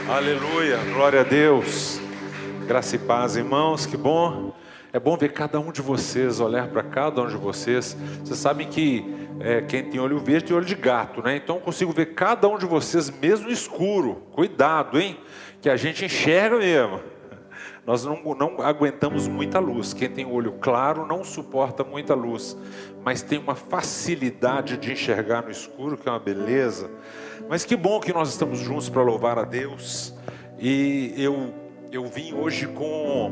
Aleluia, glória a Deus. Graça e paz, irmãos, que bom. É bom ver cada um de vocês, olhar para cada um de vocês. Vocês sabem que quem tem olho verde tem olho de gato, né? Então eu consigo ver cada um de vocês mesmo no escuro. Cuidado, hein? Que a gente enxerga mesmo. Nós não aguentamos muita luz. Quem tem olho claro não suporta muita luz, mas tem uma facilidade de enxergar no escuro, que é uma beleza. Mas que bom que nós estamos juntos para louvar a Deus. E eu vim hoje com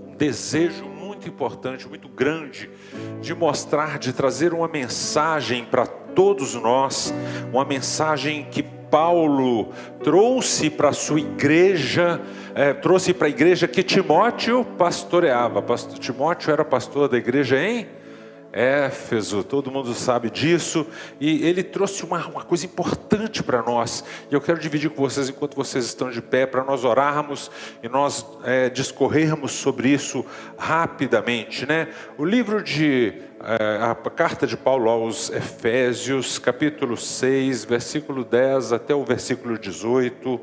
um desejo muito importante, muito grande, de mostrar, de trazer uma mensagem para todos nós, uma mensagem que Paulo trouxe para a sua igreja, trouxe para a igreja que Timóteo pastoreava. Timóteo era pastor da igreja em Éfeso, todo mundo sabe disso, e ele trouxe uma coisa importante para nós, e eu quero dividir com vocês enquanto vocês estão de pé, para nós orarmos e nós discorrermos sobre isso rapidamente, né? O livro a carta de Paulo aos Efésios, capítulo 6, versículo 10 até o versículo 18,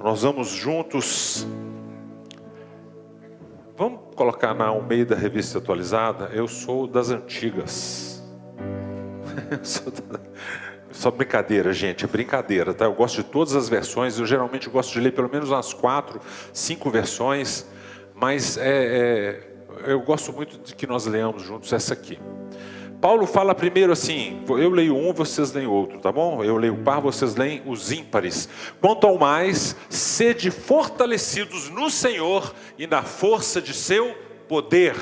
nós vamos juntos. Vamos colocar na Almeida Revista Atualizada. Eu sou das antigas. Só brincadeira, gente, é brincadeira, tá? Eu gosto de todas as versões. Eu geralmente gosto de ler pelo menos umas 4, 5 versões. Mas eu gosto muito de que nós leamos juntos essa aqui. Paulo fala primeiro assim, eu leio um, vocês leem outro, tá bom? Eu leio o par, vocês leem os ímpares. Quanto ao mais, sede fortalecidos no Senhor e na força de seu poder.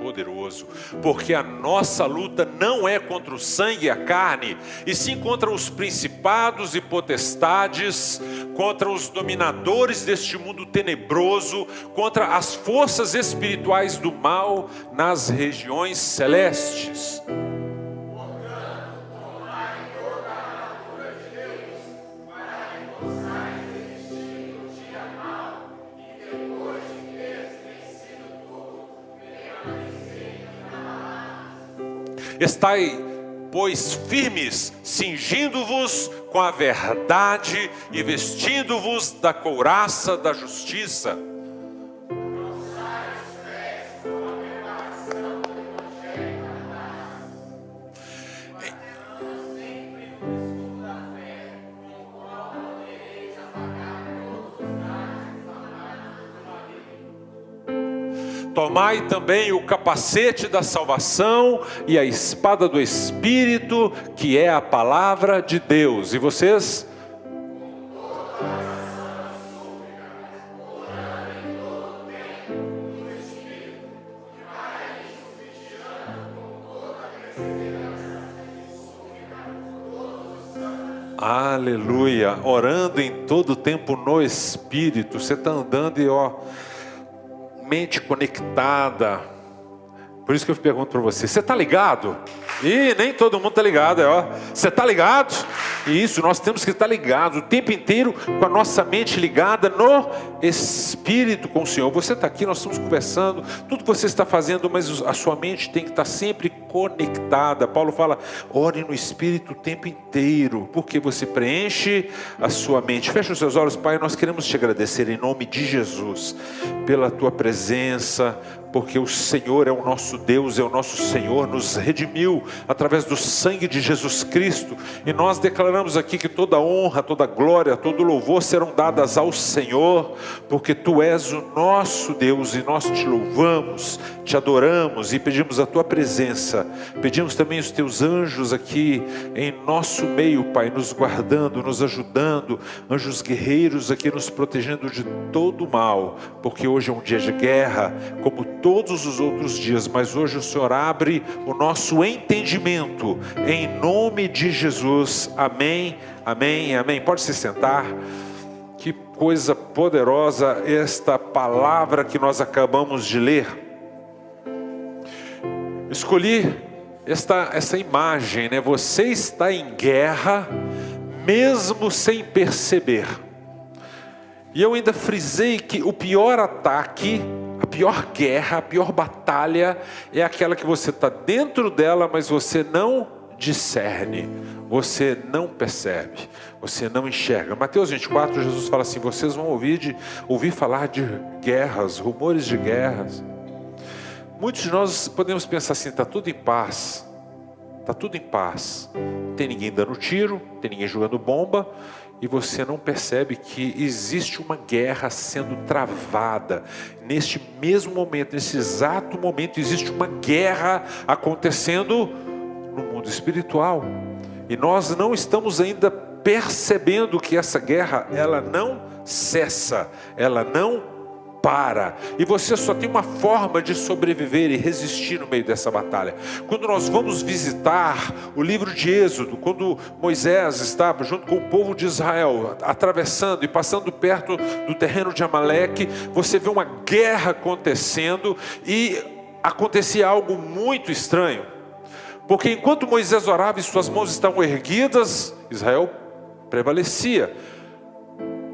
Poderoso, porque a nossa luta não é contra o sangue e a carne, e sim contra os principados e potestades, contra os dominadores deste mundo tenebroso, contra as forças espirituais do mal nas regiões celestes. Estai, pois, firmes, cingindo-vos com a verdade e vestindo-vos da couraça da justiça. Tomai também o capacete da salvação e a espada do Espírito, que é a palavra de Deus. E vocês? Aleluia, orando em todo tempo no Espírito. Você está andando e mente conectada. Por isso que eu pergunto para você, você está ligado? E nem todo mundo está ligado, Você está ligado? E isso, nós temos que estar ligados o tempo inteiro, com a nossa mente ligada no Espírito com o Senhor. Você está aqui, nós estamos conversando, tudo que você está fazendo, mas a sua mente tem que estar sempre conectada. Paulo fala, ore no Espírito o tempo inteiro, porque você preenche a sua mente. Feche os seus olhos, Pai, nós queremos te agradecer em nome de Jesus, pela tua presença, porque o Senhor é o nosso Deus, é o nosso Senhor, nos redimiu através do sangue de Jesus Cristo, e nós declaramos aqui que toda honra, toda glória, todo louvor serão dadas ao Senhor, porque Tu és o nosso Deus, e nós te louvamos, te adoramos e pedimos a Tua presença. Pedimos também os Teus anjos aqui em nosso meio, Pai, nos guardando, nos ajudando, anjos guerreiros aqui nos protegendo de todo mal, porque hoje é um dia de guerra, como todos os outros dias, mas hoje o Senhor abre o nosso entendimento, em nome de Jesus, amém, amém, amém. Pode se sentar. Que coisa poderosa esta palavra que nós acabamos de ler. Escolhi essa imagem, né? Você está em guerra, mesmo sem perceber. E eu ainda frisei que o pior ataque, a pior guerra, a pior batalha é aquela que você está dentro dela, mas você não discerne, você não percebe, você não enxerga. Mateus 24, Jesus fala assim: vocês vão ouvir falar de guerras, rumores de guerras. Muitos de nós podemos pensar assim: está tudo em paz, está tudo em paz, não tem ninguém dando tiro, não tem ninguém jogando bomba, e você não percebe que existe uma guerra sendo travada. Neste mesmo momento, nesse exato momento, existe uma guerra acontecendo no mundo espiritual. E nós não estamos ainda percebendo que essa guerra, ela não cessa, ela não para. E você só tem uma forma de sobreviver e resistir no meio dessa batalha. Quando nós vamos visitar o livro de Êxodo, quando Moisés estava junto com o povo de Israel, atravessando e passando perto do terreno de Amaleque, você vê uma guerra acontecendo e acontecia algo muito estranho. Porque enquanto Moisés orava e suas mãos estavam erguidas, Israel prevalecia.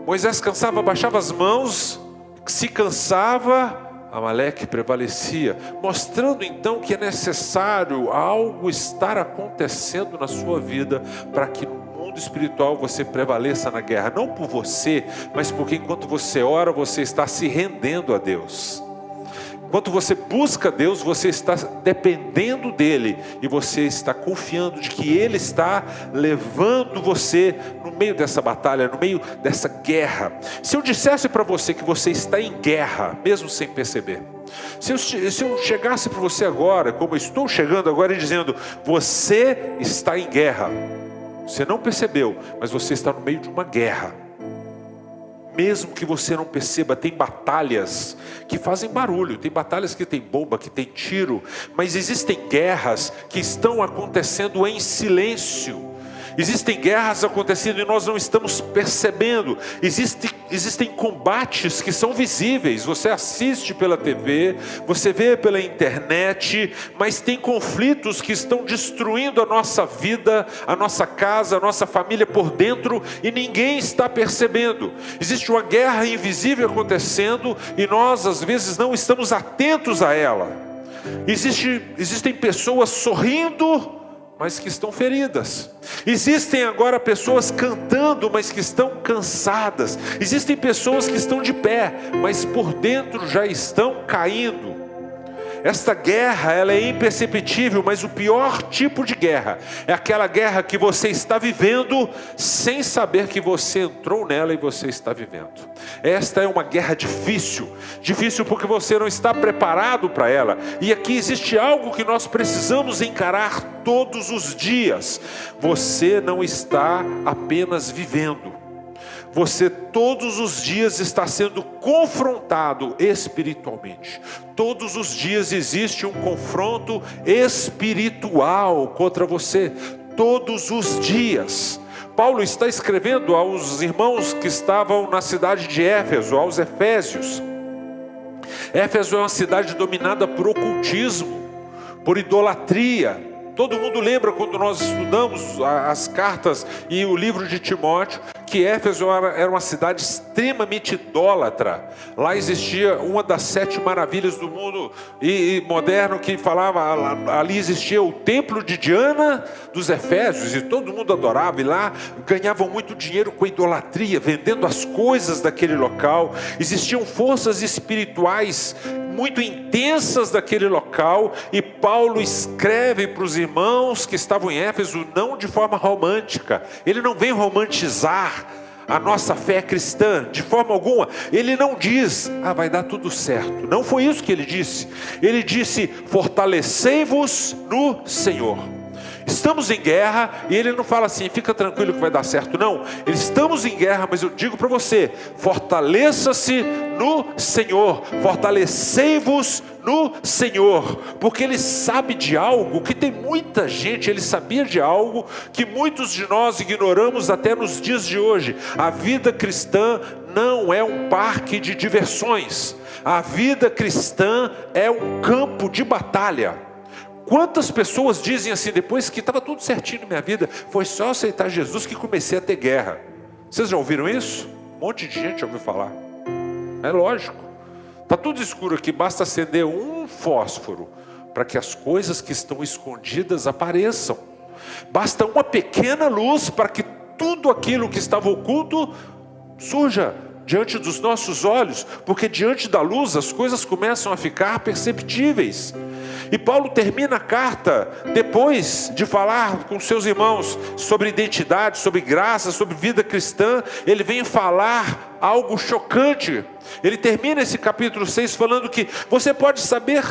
Moisés cansava, baixava as mãos, se cansava, Amaleque prevalecia, mostrando então que é necessário algo estar acontecendo na sua vida para que no mundo espiritual você prevaleça na guerra, não por você, mas porque enquanto você ora, você está se rendendo a Deus. Enquanto você busca Deus, você está dependendo dEle, e você está confiando de que Ele está levando você no meio dessa batalha, no meio dessa guerra. Se eu dissesse para você que você está em guerra, mesmo sem perceber, se eu chegasse para você agora, como eu estou chegando agora, e dizendo: você está em guerra, você não percebeu, mas você está no meio de uma guerra. Mesmo que você não perceba, tem batalhas que fazem barulho, tem batalhas que tem bomba, que tem tiro, mas existem guerras que estão acontecendo em silêncio. Existem guerras acontecendo e nós não estamos percebendo. Existem combates que são visíveis. Você assiste pela TV, você vê pela internet, mas tem conflitos que estão destruindo a nossa vida, a nossa casa, a nossa família por dentro, e ninguém está percebendo. Existe uma guerra invisível acontecendo e nós às vezes não estamos atentos a ela. Existem pessoas sorrindo, mas que estão feridas. Existem agora pessoas cantando, mas que estão cansadas. Existem pessoas que estão de pé, mas por dentro já estão caindo. Esta guerra, ela é imperceptível, mas o pior tipo de guerra é aquela guerra que você está vivendo sem saber que você entrou nela e você está vivendo. Esta é uma guerra difícil porque você não está preparado para ela. E aqui existe algo que nós precisamos encarar todos os dias. Você não está apenas vivendo. Você todos os dias está sendo confrontado espiritualmente. Todos os dias existe um confronto espiritual contra você. Todos os dias. Paulo está escrevendo aos irmãos que estavam na cidade de Éfeso, aos Efésios. Éfeso é uma cidade dominada por ocultismo, por idolatria. Todo mundo lembra quando nós estudamos as cartas e o livro de Timóteo, que Éfeso era uma cidade extremamente idólatra. Lá existia uma das 7 maravilhas do mundo e moderno, que falava, ali existia o templo de Diana dos Efésios, e todo mundo adorava, e lá ganhavam muito dinheiro com idolatria, vendendo as coisas daquele local. Existiam forças espirituais muito intensas daquele local, e Paulo escreve para os irmãos que estavam em Éfeso, não de forma romântica. Ele não vem romantizar a nossa fé cristã, de forma alguma. Ele não diz: vai dar tudo certo. Não foi isso que ele disse. Ele disse: fortalecei-vos no Senhor. Estamos em guerra, e ele não fala assim: fica tranquilo que vai dar certo. Não, estamos em guerra, mas eu digo para você: fortaleça-se no Senhor, fortalecei-vos no Senhor, porque Ele sabe de algo que tem muita gente, Ele sabia de algo que muitos de nós ignoramos até nos dias de hoje. A vida cristã não é um parque de diversões, a vida cristã é um campo de batalha. Quantas pessoas dizem assim, depois que estava tudo certinho na minha vida, foi só aceitar Jesus que comecei a ter guerra. Vocês já ouviram isso? Um monte de gente já ouviu falar. É lógico. Está tudo escuro aqui, basta acender um fósforo para que as coisas que estão escondidas apareçam. Basta uma pequena luz para que tudo aquilo que estava oculto surja diante dos nossos olhos, porque diante da luz as coisas começam a ficar perceptíveis. E Paulo termina a carta, depois de falar com seus irmãos sobre identidade, sobre graça, sobre vida cristã, ele vem falar algo chocante. Ele termina esse capítulo 6 falando que você pode saber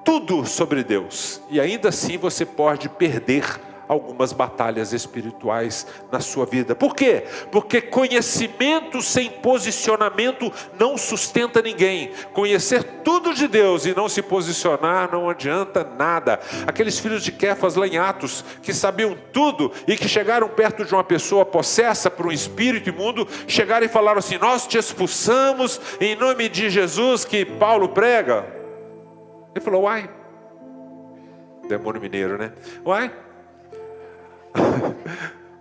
tudo sobre Deus, e ainda assim você pode perder algumas batalhas espirituais na sua vida. Por quê? Porque conhecimento sem posicionamento não sustenta ninguém. Conhecer tudo de Deus e não se posicionar não adianta nada. Aqueles filhos de Quefas lá em Atos, que sabiam tudo e que chegaram perto de uma pessoa possessa por um espírito imundo, chegaram e falaram assim: nós te expulsamos em nome de Jesus que Paulo prega. Ele falou: uai, demônio mineiro, né? Uai,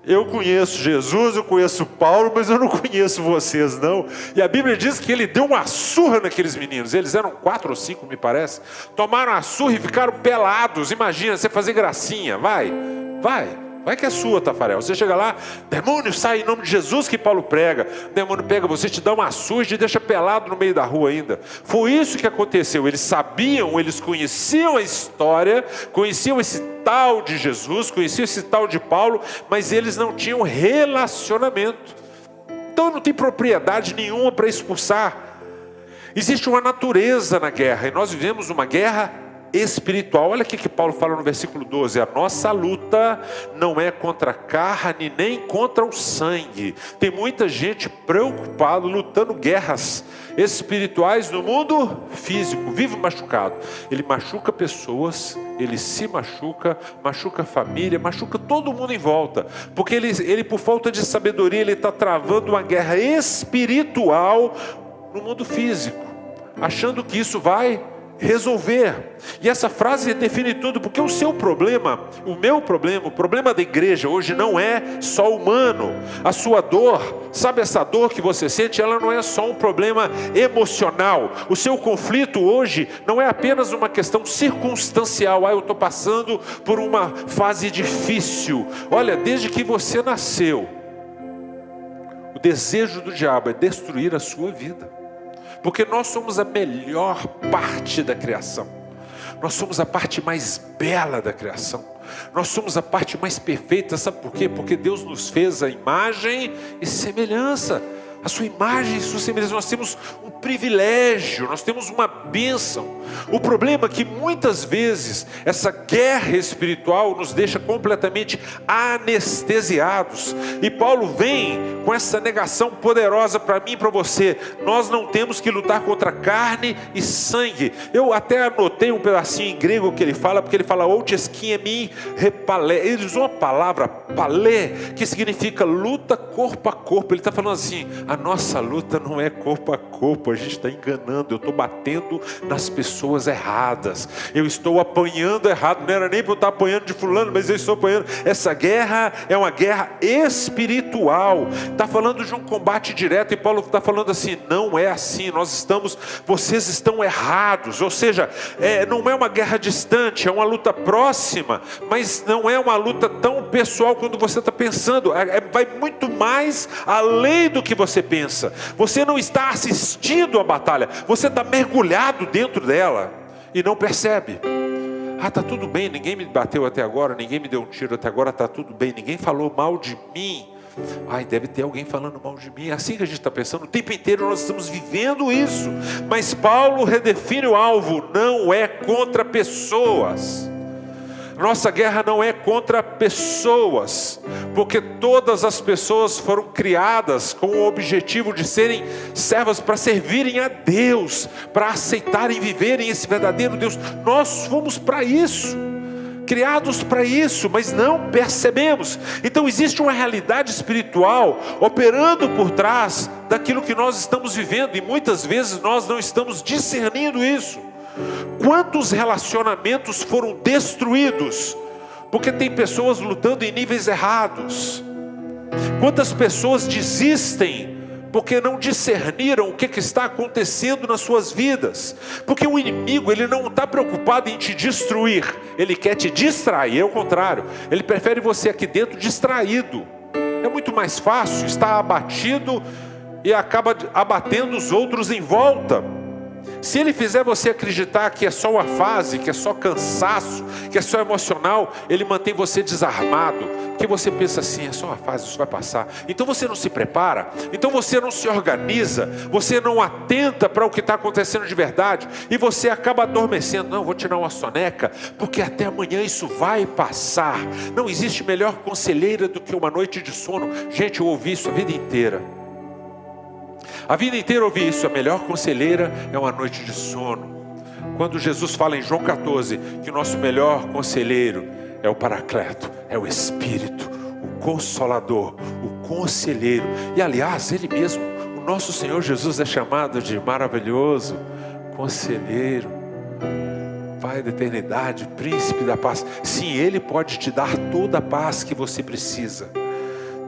eu conheço Jesus, eu conheço Paulo, mas eu não conheço vocês não. E a Bíblia diz que ele deu uma surra naqueles meninos. Eles eram 4 ou 5, me parece. Tomaram a surra e ficaram pelados. Imagina, você fazer gracinha. Vai que é sua, Tafarel. Você chega lá, demônio, sai em nome de Jesus que Paulo prega. O demônio pega você, te dá uma surra e te deixa pelado no meio da rua ainda. Foi isso que aconteceu. Eles sabiam, eles conheciam a história, conheciam esse tal de Jesus, conheciam esse tal de Paulo, mas eles não tinham relacionamento. Então não tem propriedade nenhuma para expulsar. Existe uma natureza na guerra, e nós vivemos uma guerra espiritual. Olha o que Paulo fala no versículo 12: a nossa luta não é contra a carne nem contra o sangue. Tem muita gente preocupada, lutando guerras espirituais no mundo físico, vive machucado. Ele machuca pessoas, ele se machuca a família, machuca todo mundo em volta, porque ele por falta de sabedoria, ele está travando uma guerra espiritual no mundo físico, achando que isso vai resolver. E essa frase define tudo, porque o seu problema, o meu problema, o problema da igreja hoje não é só humano. A sua dor, sabe essa dor que você sente, ela não é só um problema emocional. O seu conflito hoje não é apenas uma questão circunstancial. Eu estou passando por uma fase difícil. Olha, desde que você nasceu, o desejo do diabo é destruir a sua vida. Porque nós somos a melhor parte da criação. Nós somos a parte mais bela da criação. Nós somos a parte mais perfeita. Sabe por quê? Porque Deus nos fez a imagem e semelhança. A sua imagem e sua semelhança. Nós temos um privilégio, nós temos uma bênção. O problema é que muitas vezes essa guerra espiritual nos deixa completamente anestesiados. E Paulo vem com essa negação poderosa para mim e para você. Nós não temos que lutar contra carne e sangue. Eu até anotei um pedacinho em grego que ele fala, porque ele fala outesquimi repalé. Ele usou uma palavra palé, que significa luta corpo a corpo. Ele está falando assim: a nossa luta não é corpo a corpo, a gente está enganando, eu estou batendo nas pessoas erradas, eu estou apanhando errado, não era nem para eu estar apanhando de fulano, mas eu estou apanhando. Essa guerra é uma guerra espiritual, está falando de um combate direto, e Paulo está falando assim: não é assim, vocês estão errados. Ou seja, não é uma guerra distante, é uma luta próxima, mas não é uma luta tão pessoal quando você está pensando. Vai muito mais além do que você pensa. Você não está assistindo a batalha, você está mergulhado dentro dela e não percebe. Está tudo bem, ninguém me bateu até agora, ninguém me deu um tiro até agora, está tudo bem, ninguém falou mal de mim. Deve ter alguém falando mal de mim. É assim que a gente está pensando o tempo inteiro, nós estamos vivendo isso. Mas Paulo redefine o alvo: não é contra pessoas. Nossa guerra não é contra pessoas, porque todas as pessoas foram criadas com o objetivo de serem servas para servirem a Deus, para aceitarem e viverem esse verdadeiro Deus. Nós fomos para isso, criados para isso, mas não percebemos. Então existe uma realidade espiritual operando por trás daquilo que nós estamos vivendo, e muitas vezes nós não estamos discernindo isso. Quantos relacionamentos foram destruídos porque tem pessoas lutando em níveis errados? Quantas pessoas desistem porque não discerniram o que está acontecendo nas suas vidas? Porque o inimigo, ele não está preocupado em te destruir, ele quer te distrair. É o contrário, ele prefere você aqui dentro distraído. É muito mais fácil estar abatido e acaba abatendo os outros em volta. Se ele fizer você acreditar que é só uma fase, que é só cansaço, que é só emocional, ele mantém você desarmado, porque você pensa assim, é só uma fase, isso vai passar. Então você não se prepara, então você não se organiza, você não atenta para o que está acontecendo de verdade, e você acaba adormecendo. Não, vou tirar uma soneca, porque até amanhã isso vai passar. Não existe melhor conselheira do que uma noite de sono. Gente, eu ouvi isso a vida inteira. A vida inteira eu ouvi isso, a melhor conselheira é uma noite de sono. Quando Jesus fala em João 14, que o nosso melhor conselheiro é o Paracleto, é o Espírito, o Consolador, o Conselheiro. E aliás, Ele mesmo, o nosso Senhor Jesus é chamado de maravilhoso Conselheiro, Pai da eternidade, Príncipe da paz. Sim, Ele pode te dar toda a paz que você precisa.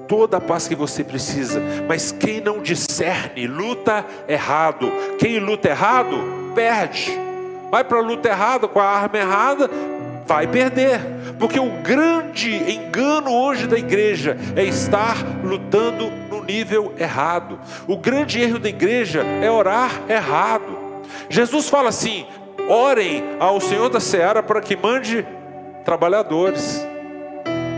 Toda a paz que você precisa, mas quem não discerne, luta errado. Quem luta errado, perde. Vai para a luta errada, com a arma errada, vai perder. Porque o grande engano hoje da igreja é estar lutando no nível errado. O grande erro da igreja é orar errado. Jesus fala assim: orem ao Senhor da Seara para que mande trabalhadores.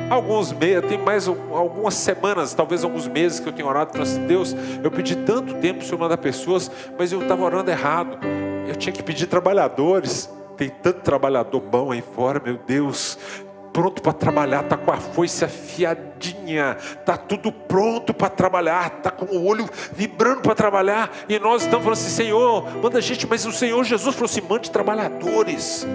Alguns meses, tem mais algumas semanas, talvez alguns meses que eu tenho orado para Deus. Eu pedi tanto tempo para o Senhor mandar pessoas, mas eu estava orando errado. Eu tinha que pedir trabalhadores. Tem tanto trabalhador bom aí fora, meu Deus, pronto para trabalhar, está com a foice afiadinha, está tudo pronto para trabalhar, está com o olho vibrando para trabalhar. E nós estamos falando assim: Senhor, manda gente. Mas o Senhor Jesus falou assim: mande trabalhadores.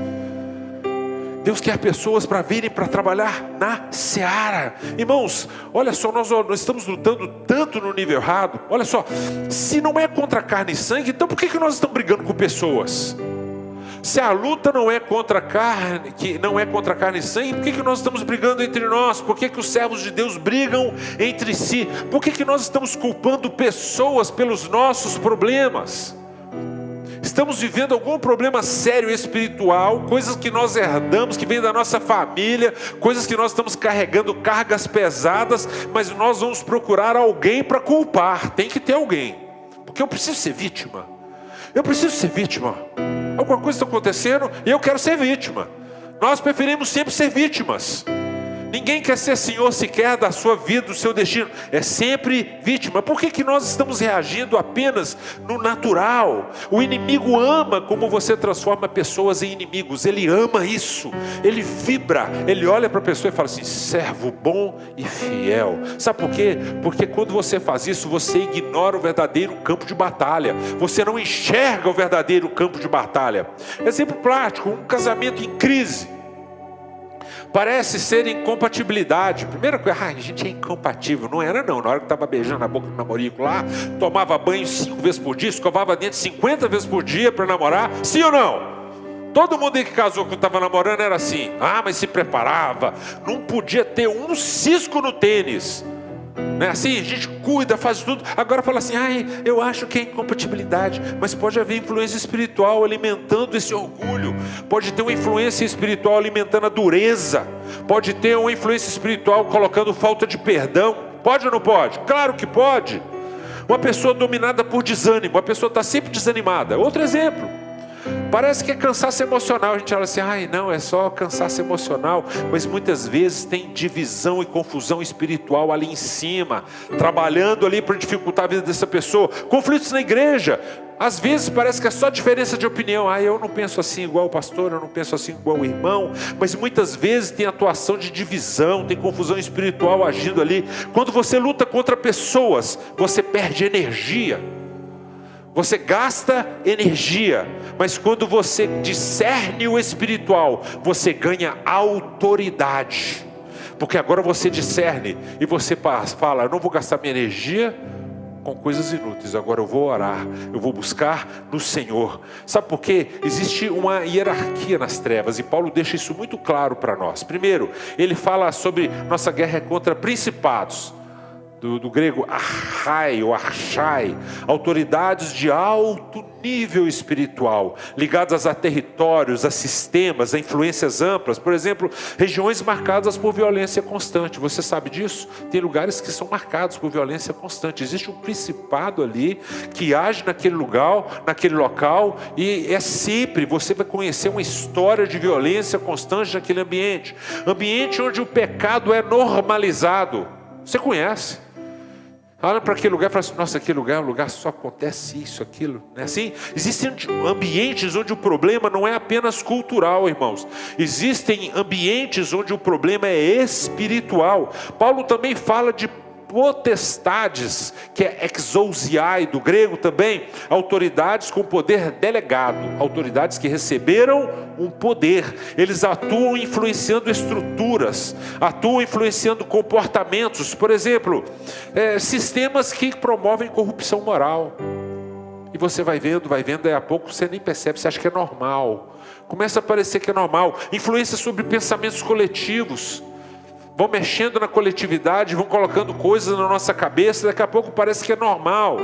Deus quer pessoas para virem para trabalhar na seara. Irmãos, olha só, nós estamos lutando tanto no nível errado. Olha só, se não é contra carne e sangue, então por que nós estamos brigando com pessoas? Se a luta não é contra carne, que não é contra carne e sangue, por que nós estamos brigando entre nós? Por que os servos de Deus brigam entre si? Por que nós estamos culpando pessoas pelos nossos problemas? Estamos vivendo algum problema sério espiritual, coisas que nós herdamos, que vem da nossa família, coisas que nós estamos carregando, cargas pesadas, mas nós vamos procurar alguém para culpar. Tem que ter alguém, porque eu preciso ser vítima. Eu preciso ser vítima. Alguma coisa está acontecendo e eu quero ser vítima. Nós preferimos sempre ser vítimas. Ninguém quer ser senhor sequer da sua vida, do seu destino. É sempre vítima. Por que nós estamos reagindo apenas no natural? O inimigo ama como você transforma pessoas em inimigos. Ele ama isso. Ele vibra. Ele olha para a pessoa e fala assim: servo bom e fiel. Sabe por quê? Porque quando você faz isso, você ignora o verdadeiro campo de batalha. Você não enxerga o verdadeiro campo de batalha. Exemplo prático: um casamento em crise. Parece ser incompatibilidade. Primeira coisa, a gente é incompatível. Não era não. Na hora que estava beijando a boca do namorico lá, tomava banho 5 vezes por dia, escovava dente 50 vezes por dia para namorar. Sim ou não? Todo mundo aí que casou que estava namorando era assim. Mas se preparava. Não podia ter um cisco no tênis. Não é assim? A gente cuida, faz tudo. Agora fala assim: eu acho que é incompatibilidade. Mas pode haver influência espiritual alimentando esse orgulho. Pode ter uma influência espiritual alimentando a dureza. Pode ter uma influência espiritual colocando falta de perdão. Pode ou não pode? Claro que pode. Uma pessoa dominada por desânimo. A pessoa está sempre desanimada. Outro exemplo: parece que é cansaço emocional. A gente fala assim: não, é só cansaço emocional. Mas muitas vezes tem divisão e confusão espiritual ali em cima, trabalhando ali para dificultar a vida dessa pessoa. Conflitos na igreja. Às vezes parece que é só diferença de opinião. Eu não penso assim igual o pastor, eu não penso assim igual o irmão. Mas muitas vezes tem atuação de divisão, tem confusão espiritual agindo ali. Quando você luta contra pessoas, você perde energia. Você gasta energia, mas quando você discerne o espiritual, você ganha autoridade. Porque agora você discerne e você fala: eu não vou gastar minha energia com coisas inúteis. Agora eu vou orar, eu vou buscar no Senhor. Sabe por quê? Existe uma hierarquia nas trevas, e Paulo deixa isso muito claro para nós. Primeiro, ele fala sobre nossa guerra contra principados, do grego archai ou archai, autoridades de alto nível espiritual, ligadas a territórios, a sistemas, a influências amplas. Por exemplo, regiões marcadas por violência constante. Você sabe disso? Tem lugares que são marcados por violência constante. Existe um principado ali que age naquele lugar, naquele local, e é sempre, você vai conhecer uma história de violência constante naquele ambiente. Ambiente onde o pecado é normalizado. Você conhece? Olha para aquele lugar e fala assim: nossa, aquele lugar é um lugar só acontece isso, aquilo. Não é assim? Existem ambientes onde o problema não é apenas cultural, irmãos. Existem ambientes onde o problema é espiritual. Paulo também fala de potestades, que é exousiai do grego também, autoridades com poder delegado, autoridades que receberam um poder. Eles atuam influenciando estruturas, atuam influenciando comportamentos. Por exemplo, sistemas que promovem corrupção moral. E você vai vendo, daí a pouco você nem percebe, você acha que é normal. Começa a parecer que é normal. Influência sobre pensamentos coletivos. Vão mexendo na coletividade, vão colocando coisas na nossa cabeça, daqui a pouco parece que é normal.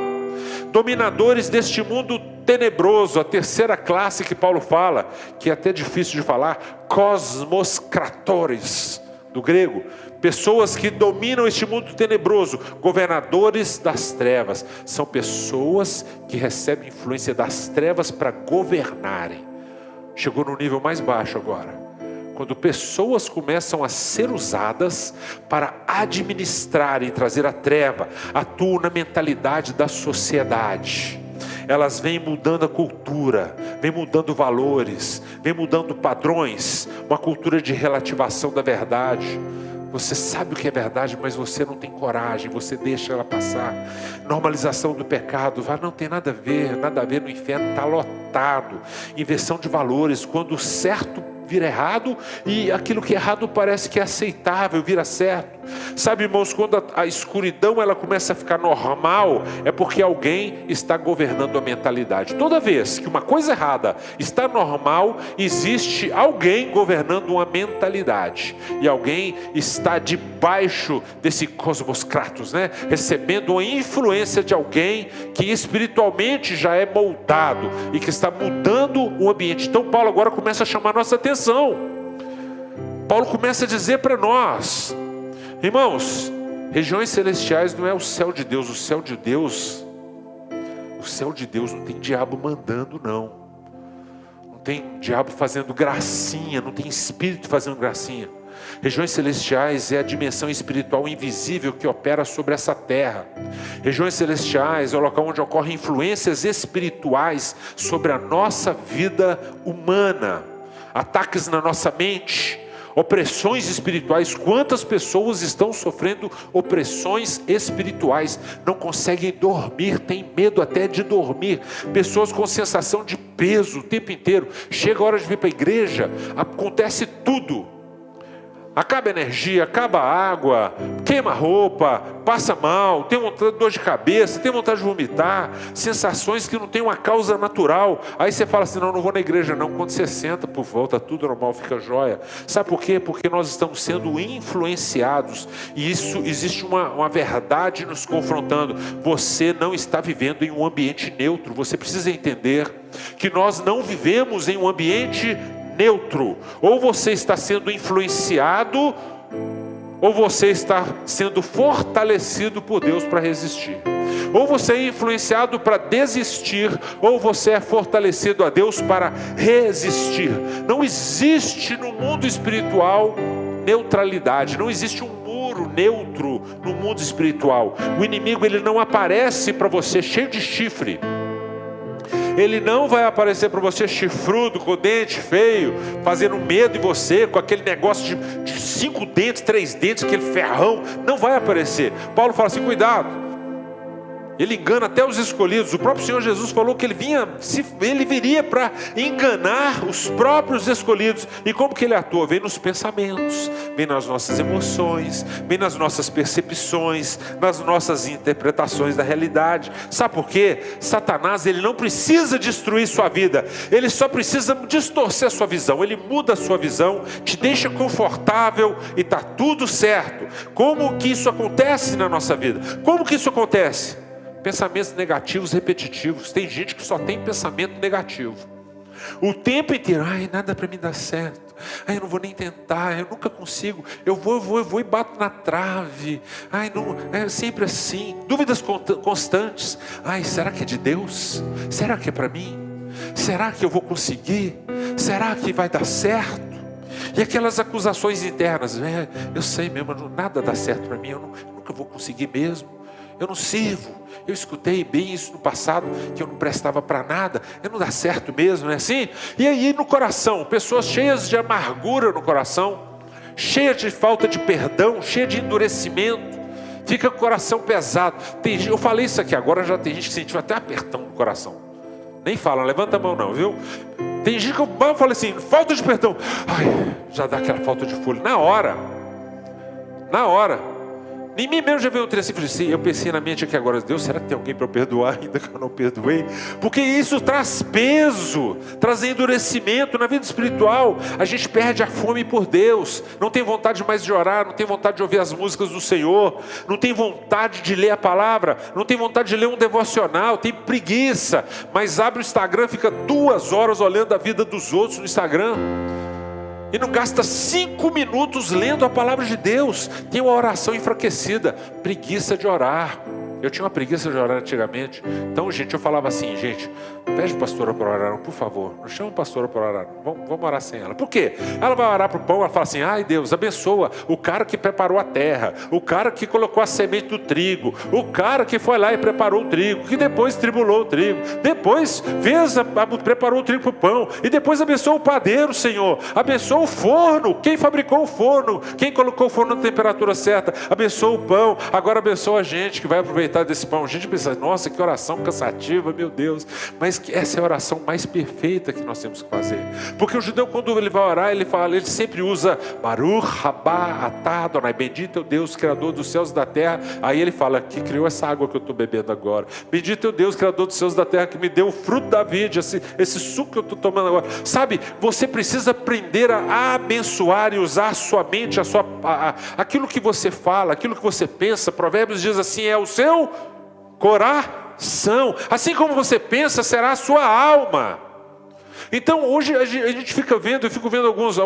Dominadores deste mundo tenebroso, a terceira classe que Paulo fala, que é até difícil de falar, cosmoscratores, do grego. Pessoas que dominam este mundo tenebroso, governadores das trevas. São pessoas que recebem influência das trevas para governarem. Chegou no nível mais baixo agora. Quando pessoas começam a ser usadas para administrar e trazer a treva, atuam na mentalidade da sociedade. Elas vêm mudando a cultura, vêm mudando valores, vêm mudando padrões, uma cultura de relativação da verdade. Você sabe o que é verdade, mas você não tem coragem, você deixa ela passar. Normalização do pecado, não tem nada a ver no inferno, está lotado. Inversão de valores, quando o certo vira errado e aquilo que é errado parece que é aceitável, vira certo. Sabe, irmãos, quando a escuridão ela começa a ficar normal, é porque alguém está governando a mentalidade. Toda vez que uma coisa errada está normal, existe alguém governando uma mentalidade, e alguém está debaixo desse cosmoscratos, recebendo uma influência de alguém que espiritualmente já é moldado e que está mudando o ambiente. Então Paulo agora começa a chamar a nossa atenção. Paulo começa a dizer para nós: irmãos, regiões celestiais não é o céu de Deus. O céu de Deus não tem diabo mandando, não tem diabo fazendo gracinha, não tem espírito fazendo gracinha. Regiões celestiais é a dimensão espiritual invisível que opera sobre essa terra. Regiões celestiais é o local onde ocorrem influências espirituais sobre a nossa vida humana. Ataques na nossa mente, opressões espirituais. Quantas pessoas estão sofrendo opressões espirituais? Não conseguem dormir, têm medo até de dormir. Pessoas com sensação de peso o tempo inteiro. Chega a hora de vir para a igreja, acontece tudo. Acaba a energia, acaba a água, queima a roupa, passa mal, tem vontade de dor de cabeça, tem vontade de vomitar, sensações que não tem uma causa natural. Aí você fala assim: não vou na igreja não. Quando você senta, por volta, tudo normal, fica jóia. Sabe por quê? Porque nós estamos sendo influenciados, e isso existe uma verdade nos confrontando. Você não está vivendo em um ambiente neutro. Você precisa entender que nós não vivemos em um ambiente neutro. Ou você está sendo influenciado, ou você está sendo fortalecido por Deus para resistir. Ou você é influenciado para desistir, ou você é fortalecido a Deus para resistir. Não existe no mundo espiritual neutralidade, não existe um muro neutro no mundo espiritual. O inimigo ele não aparece para você cheio de chifre. Ele não vai aparecer para você chifrudo, com dente feio, fazendo medo em você, com aquele negócio de 5 dentes, 3 dentes, aquele ferrão. Não vai aparecer. Paulo fala assim: cuidado. Ele engana até os escolhidos. O próprio Senhor Jesus falou que ele viria para enganar os próprios escolhidos. E como que ele atua? Vem nos pensamentos, vem nas nossas emoções, vem nas nossas percepções, nas nossas interpretações da realidade. Sabe por quê? Satanás, ele não precisa destruir sua vida, ele só precisa distorcer a sua visão. Ele muda a sua visão, te deixa confortável e está tudo certo. Como que isso acontece na nossa vida? Como que isso acontece? Pensamentos negativos repetitivos. Tem gente que só tem pensamento negativo o tempo inteiro. Ai, nada para mim dar certo. Ai, eu não vou nem tentar, eu nunca consigo. Eu vou e bato na trave. Ai, não, é sempre assim. Dúvidas constantes. Ai, será que é de Deus? Será que é para mim? Será que eu vou conseguir? Será que vai dar certo? E aquelas acusações internas. Eu sei mesmo, nada dá certo para mim. Eu nunca vou conseguir mesmo. Eu não sirvo. Eu escutei bem isso no passado, que eu não prestava para nada. Eu não dá certo mesmo, não é assim? E aí no coração, pessoas cheias de amargura no coração, cheias de falta de perdão, cheias de endurecimento. Fica com o coração pesado. Eu falei isso aqui agora, já tem gente que sentiu até apertão no coração. Nem fala, levanta a mão não, viu? Tem gente que eu falo assim, falta de perdão. Ai, já dá aquela falta de fôlego. Na hora. Em mim mesmo já veio um trem assim, eu pensei na mente aqui agora, Deus, será que tem alguém para eu perdoar ainda que eu não perdoei? Porque isso traz peso, traz endurecimento na vida espiritual. A gente perde a fome por Deus, não tem vontade mais de orar, não tem vontade de ouvir as músicas do Senhor, não tem vontade de ler a palavra, não tem vontade de ler um devocional, tem preguiça, mas abre o Instagram, fica 2 horas olhando a vida dos outros no Instagram. E não gasta 5 minutos lendo a palavra de Deus. Tem uma oração enfraquecida, preguiça de orar. Eu tinha uma preguiça de orar antigamente. Então, gente, eu falava assim, gente, pede a pastora para orar, por favor. Não chama a pastora para orar, vamos orar sem ela. Por quê? Ela vai orar para o pão, ela fala assim, ai Deus, abençoa o cara que preparou a terra, o cara que colocou a semente do trigo, o cara que foi lá e preparou o trigo, que depois tribulou o trigo, depois preparou o trigo para o pão, e depois abençoa o padeiro, Senhor, abençoa o forno, quem fabricou o forno, quem colocou o forno na temperatura certa, abençoa o pão, agora abençoa a gente que vai aproveitar desse pão. A gente pensa, nossa, que oração cansativa, meu Deus. Mas essa é a oração mais perfeita que nós temos que fazer. Porque o judeu, quando ele vai orar, ele sempre usa Baruch Rabá Atá Adonai, bendito é o Deus, Criador dos céus e da terra. Aí ele fala, que criou essa água que eu estou bebendo agora. Bendito é o Deus, Criador dos céus e da terra, que me deu o fruto da vida, esse suco que eu estou tomando agora. Sabe, você precisa aprender a abençoar e usar a sua mente, aquilo que você fala, aquilo que você pensa. Provérbios diz assim, é o seu coração. Assim como você pensa, será a sua alma. Então hoje a gente fica vendo, eu fico vendo alguns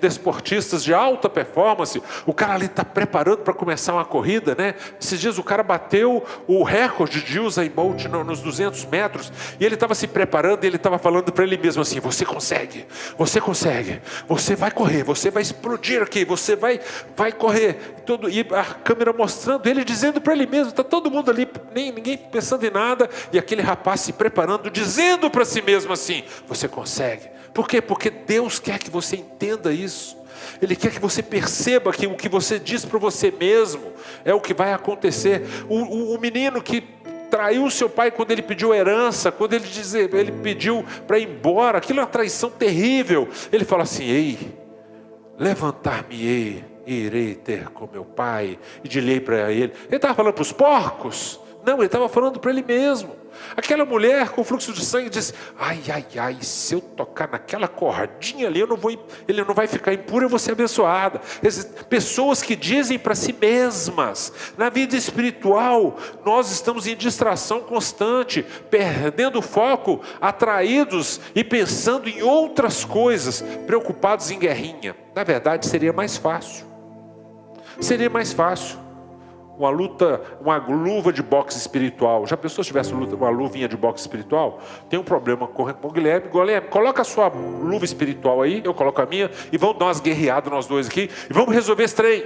desportistas de alta performance. O cara ali está preparando para começar uma corrida, né? Esses dias o cara bateu o recorde de Usain Bolt nos 200 metros. E ele estava se preparando e ele estava falando para ele mesmo assim, você consegue, você vai correr, você vai explodir aqui, você vai correr. E a câmera mostrando ele, dizendo para ele mesmo, está todo mundo ali, ninguém pensando em nada. E aquele rapaz se preparando, dizendo para si mesmo assim, você consegue. Por quê? Porque Deus quer que você entenda isso. Ele quer que você perceba que o que você diz para você mesmo é o que vai acontecer. O menino que traiu seu pai quando ele pediu herança, quando ele pediu para ir embora, aquilo é uma traição terrível. Ele fala assim, ei, levantar-me-ei, irei ter com meu pai, e direi para ele. Ele estava falando para os porcos? Não, ele estava falando para ele mesmo. Aquela mulher com fluxo de sangue disse, ai, se eu tocar naquela cordinha ali, ele não vai ficar impuro, eu vou ser abençoada. Pessoas que dizem para si mesmas. Na vida espiritual, nós estamos em distração constante, perdendo o foco, atraídos e pensando em outras coisas, preocupados em guerrinha. Na verdade, seria mais fácil. Uma luva de boxe espiritual. Já pensou se tivesse uma luvinha de boxe espiritual? Tem um problema com o Guilherme. Guilherme, coloca a sua luva espiritual aí, eu coloco a minha, e vamos dar umas guerreadas nós dois aqui, e vamos resolver esse trem.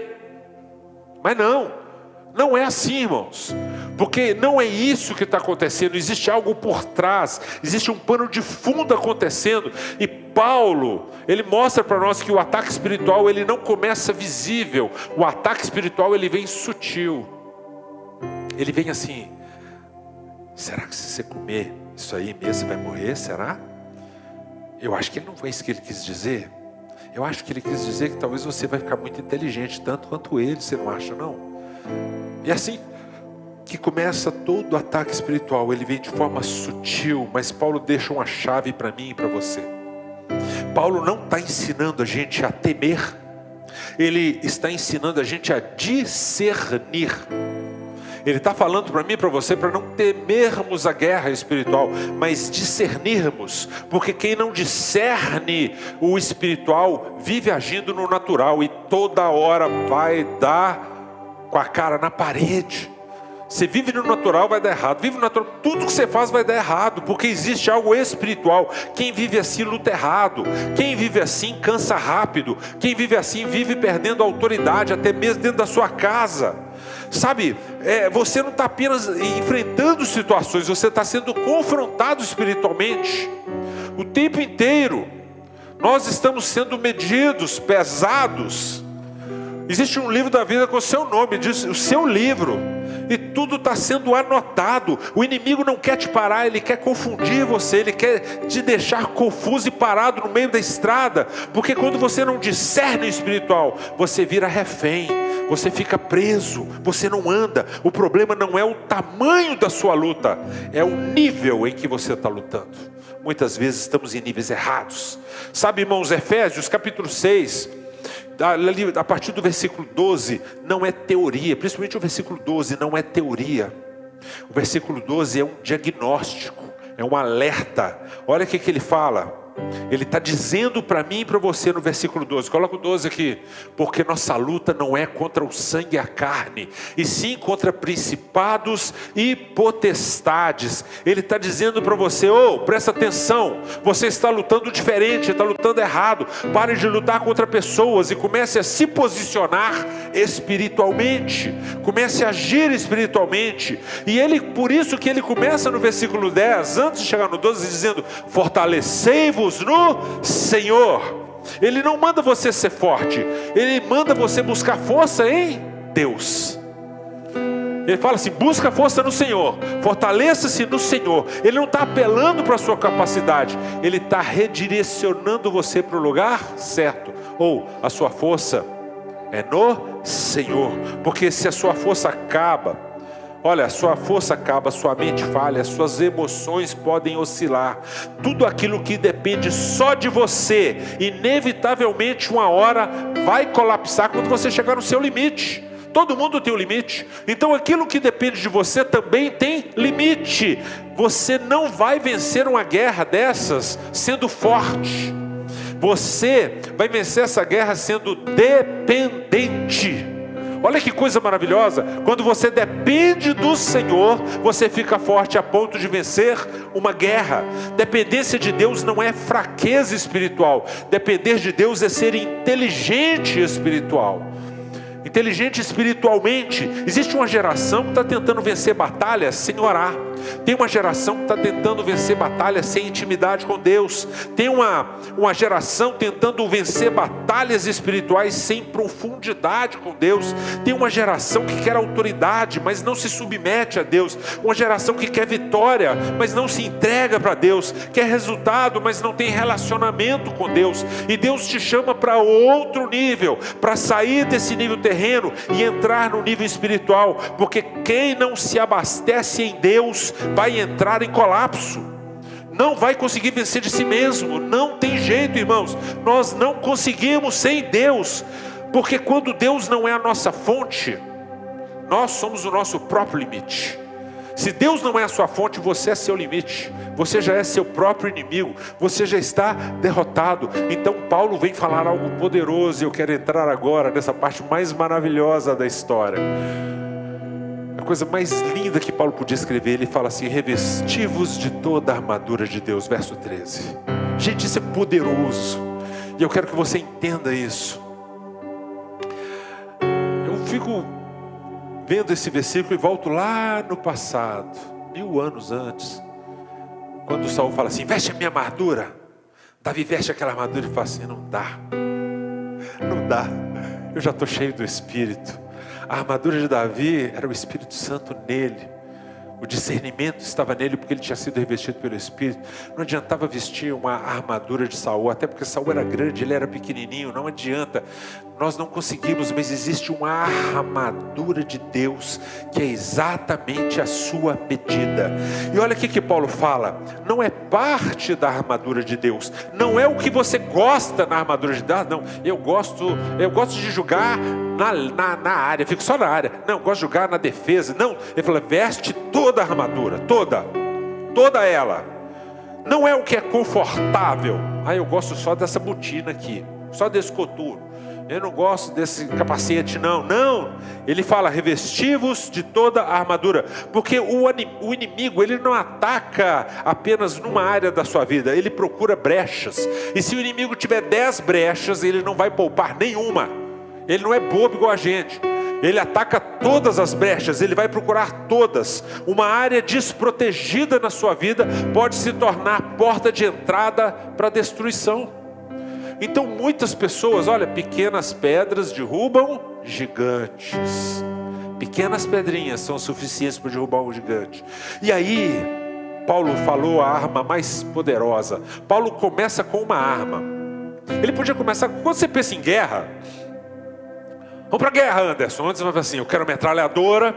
Mas não é assim, irmãos. Porque não é isso que está acontecendo. Existe algo por trás, existe um pano de fundo acontecendo. E Paulo, ele mostra para nós que o ataque espiritual, ele não começa visível. O ataque espiritual, ele vem sutil. Ele vem assim, será que se você comer isso aí mesmo você vai morrer? Será? Eu acho que não foi isso que ele quis dizer. Eu acho que ele quis dizer que talvez você vai ficar muito inteligente, tanto quanto ele, você não acha não? E assim que começa todo o ataque espiritual, ele vem de forma sutil, mas Paulo deixa uma chave para mim e para você. Paulo não está ensinando a gente a temer, ele está ensinando a gente a discernir. Ele está falando para mim e para você para não temermos a guerra espiritual, mas discernirmos, porque quem não discerne o espiritual vive agindo no natural e toda hora vai dar com a cara na parede. Você vive no natural, vai dar errado. Vive no natural, tudo que você faz vai dar errado, porque existe algo espiritual. Quem vive assim luta errado. Quem vive assim cansa rápido. Quem vive assim vive perdendo a autoridade, até mesmo dentro da sua casa. Sabe, você não está apenas enfrentando situações, você está sendo confrontado espiritualmente o tempo inteiro. Nós estamos sendo medidos, pesados. Existe um livro da vida com o seu nome, diz o seu livro, e tudo está sendo anotado. O inimigo não quer te parar, ele quer confundir você, ele quer te deixar confuso e parado no meio da estrada, porque quando você não discerne o espiritual, você vira refém, você fica preso, você não anda. O problema não é o tamanho da sua luta, é o nível em que você está lutando. Muitas vezes estamos em níveis errados. Sabe, irmãos, Efésios capítulo 6, a partir do versículo 12, não é teoria, principalmente o versículo 12, não é teoria. O versículo 12 é um diagnóstico, é um alerta. Olha o que ele fala. Ele está dizendo para mim e para você no versículo 12, coloca o 12 aqui: porque nossa luta não é contra o sangue e a carne, e sim contra principados e potestades. Ele está dizendo para você: presta atenção, você está lutando diferente, está lutando errado. Pare de lutar contra pessoas e comece a se posicionar espiritualmente, comece a agir espiritualmente. E ele, por isso que ele começa no versículo 10, antes de chegar no 12, dizendo: fortalecei-vos no Senhor. Ele não manda você ser forte, ele manda você buscar força em Deus. Ele fala assim: busca força no Senhor, fortaleça-se no Senhor. Ele não está apelando para a sua capacidade, ele está redirecionando você para o lugar certo. Ou a sua força é no Senhor, porque se a sua força acaba, olha, a sua força acaba, a sua mente falha, as suas emoções podem oscilar. Tudo aquilo que depende só de você, inevitavelmente uma hora vai colapsar quando você chegar no seu limite. Todo mundo tem um limite. Então aquilo que depende de você também tem limite. Você não vai vencer uma guerra dessas sendo forte. Você vai vencer essa guerra sendo dependente. Olha que coisa maravilhosa. Quando você depende do Senhor, você fica forte a ponto de vencer uma guerra. Dependência de Deus não é fraqueza espiritual. Depender de Deus é ser inteligente espiritual. Inteligente espiritualmente. Existe uma geração que está tentando vencer batalhas sem orar. Tem uma geração que está tentando vencer batalhas sem intimidade com Deus. Tem uma geração tentando vencer batalhas espirituais sem profundidade com Deus. Tem uma geração que quer autoridade, mas não se submete a Deus. Uma geração que quer vitória, mas não se entrega para Deus. Quer resultado, mas não tem relacionamento com Deus. E Deus te chama para outro nível, para sair desse nível terreno e entrar no nível espiritual. Porque quem não se abastece em Deus vai entrar em colapso, não vai conseguir vencer de si mesmo. Não tem jeito, irmãos, nós não conseguimos sem Deus, porque quando Deus não é a nossa fonte, nós somos o nosso próprio limite. Se Deus não é a sua fonte, você é seu limite, você já é seu próprio inimigo, você já está derrotado. Então Paulo vem falar algo poderoso, e eu quero entrar agora nessa parte mais maravilhosa da história. A coisa mais linda que Paulo podia escrever, ele fala assim: revesti-vos de toda a armadura de Deus, verso 13. Gente, isso é poderoso, e eu quero que você entenda isso. Eu fico vendo esse versículo e volto lá no passado, 1000 anos antes, quando Saul fala assim: veste a minha armadura. Davi veste aquela armadura e fala assim: não dá, eu já estou cheio do Espírito. A armadura de Davi era o Espírito Santo nele. O discernimento estava nele porque ele tinha sido revestido pelo Espírito. Não adiantava vestir uma armadura de Saul, até porque Saul era grande, ele era pequenininho. Não adianta, nós não conseguimos, mas existe uma armadura de Deus que é exatamente a sua medida. E olha o que Paulo fala: não é parte da armadura de Deus, não é o que você gosta na armadura de Deus. Não, eu gosto de jogar na área, fico só na área. Não, eu gosto de jogar na defesa. Não, ele fala: veste toda a armadura, toda ela. Não é o que é confortável. Eu gosto só dessa botina aqui, só desse coturno. Eu não gosto desse capacete, não. Ele fala: revestivos de toda a armadura. Porque o inimigo, ele não ataca apenas numa área da sua vida, ele procura brechas. E se o inimigo tiver 10 brechas, ele não vai poupar nenhuma. Ele não é bobo igual a gente. Ele ataca todas as brechas, ele vai procurar todas. Uma área desprotegida na sua vida pode se tornar porta de entrada para a destruição. Então muitas pessoas, olha, pequenas pedras derrubam gigantes. Pequenas pedrinhas são suficientes para derrubar um gigante. E aí, Paulo falou a arma mais poderosa. Paulo começa com uma arma. Ele podia começar, quando você pensa em guerra, vamos para a guerra, Anderson. Antes você vai falar assim: eu quero metralhadora,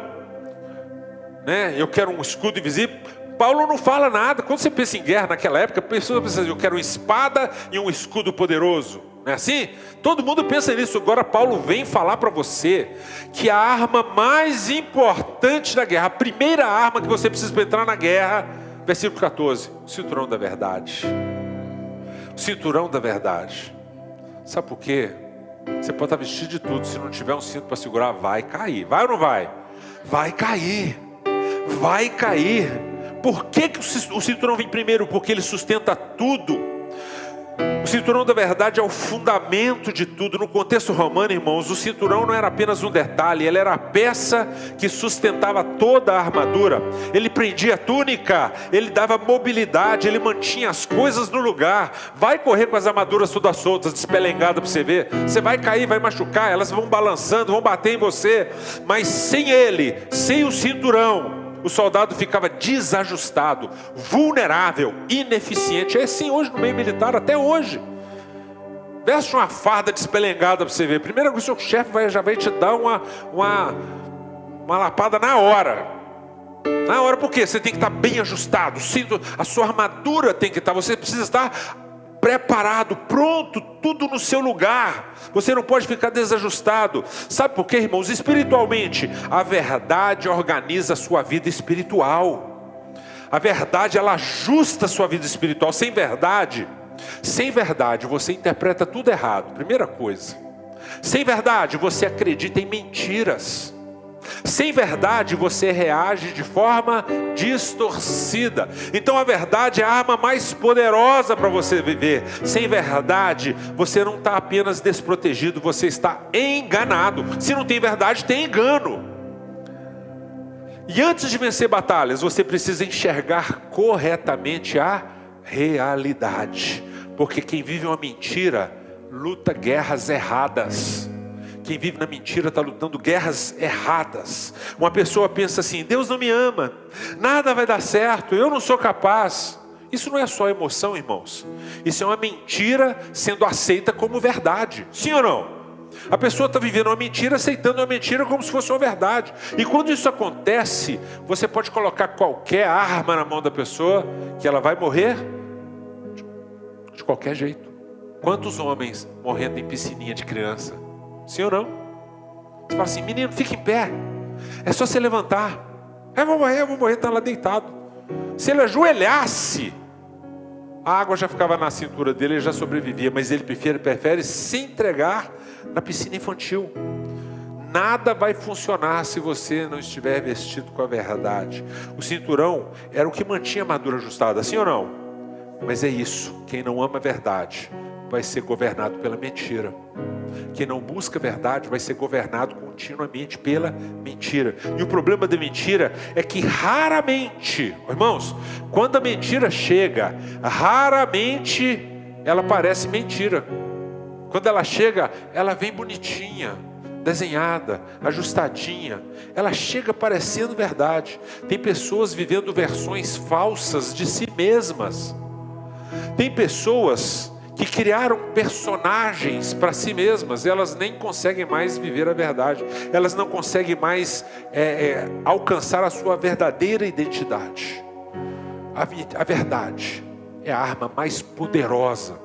né? Eu quero um escudo invisível. Paulo não fala nada. Quando você pensa em guerra naquela época, a pessoa pensa assim: eu quero uma espada e um escudo poderoso. Não é assim? Todo mundo pensa nisso. Agora Paulo vem falar para você que a arma mais importante da guerra, a primeira arma que você precisa para entrar na guerra, versículo 14, o cinturão da verdade. O cinturão da verdade. Sabe por quê? Você pode estar vestido de tudo, se não tiver um cinto para segurar, vai cair. Vai ou não vai? Vai cair. Vai cair. Por que o cinturão vem primeiro? Porque ele sustenta tudo. O cinturão da verdade é o fundamento de tudo. No contexto romano, irmãos, o cinturão não era apenas um detalhe, ele era a peça que sustentava toda a armadura. Ele prendia a túnica, ele dava mobilidade, ele mantinha as coisas no lugar. Vai correr com as armaduras todas soltas, despelengadas para você ver. Você vai cair, vai machucar, elas vão balançando, vão bater em você. Mas sem ele, sem o cinturão, o soldado ficava desajustado, vulnerável, ineficiente. É assim hoje no meio militar, até hoje. Veste uma farda despelengada para você ver. Primeira coisa, o seu chefe já vai te dar uma lapada na hora. Na hora, por quê? Você tem que estar bem ajustado. A sua armadura tem que estar. Você precisa estar preparado, pronto, tudo no seu lugar. Você não pode ficar desajustado. Sabe por quê, irmãos? Espiritualmente, a verdade organiza a sua vida espiritual. A verdade, ela ajusta a sua vida espiritual. Sem verdade você interpreta tudo errado. Primeira coisa. Sem verdade você acredita em mentiras. Sem verdade você reage de forma distorcida. Então a verdade é a arma mais poderosa para você viver. Sem verdade você não está apenas desprotegido, você está enganado. Se não tem verdade, tem engano. E antes de vencer batalhas, você precisa enxergar corretamente a realidade. Porque quem vive uma mentira luta guerras erradas. Quem vive na mentira está lutando guerras erradas. Uma pessoa pensa assim: Deus não me ama, nada vai dar certo, eu não sou capaz. Isso não é só emoção, irmãos. Isso é uma mentira sendo aceita como verdade. Sim ou não? A pessoa está vivendo uma mentira, aceitando uma mentira como se fosse uma verdade. E quando isso acontece, você pode colocar qualquer arma na mão da pessoa, que ela vai morrer de qualquer jeito. Quantos homens morrendo em piscininha de criança? Sim ou não? Você fala assim: menino, fica em pé. É só você levantar. Eu vou morrer, está lá deitado. Se ele ajoelhasse, a água já ficava na cintura dele, ele já sobrevivia. Mas ele prefere se entregar na piscina infantil. Nada vai funcionar se você não estiver vestido com a verdade. O cinturão era o que mantinha a armadura ajustada, sim ou não? Mas é isso, quem não ama a verdade vai ser governado pela mentira. Quem não busca a verdade vai ser governado continuamente pela mentira. E o problema da mentira é que raramente, irmãos, quando a mentira chega, raramente ela parece mentira. Quando ela chega, ela vem bonitinha. desenhada, ajustadinha. Ela chega parecendo verdade. Tem pessoas vivendo versões falsas de si mesmas. Tem pessoas que criaram personagens para si mesmas. Elas nem conseguem mais viver a verdade. Elas não conseguem mais alcançar a sua verdadeira identidade. A verdade é a arma mais poderosa.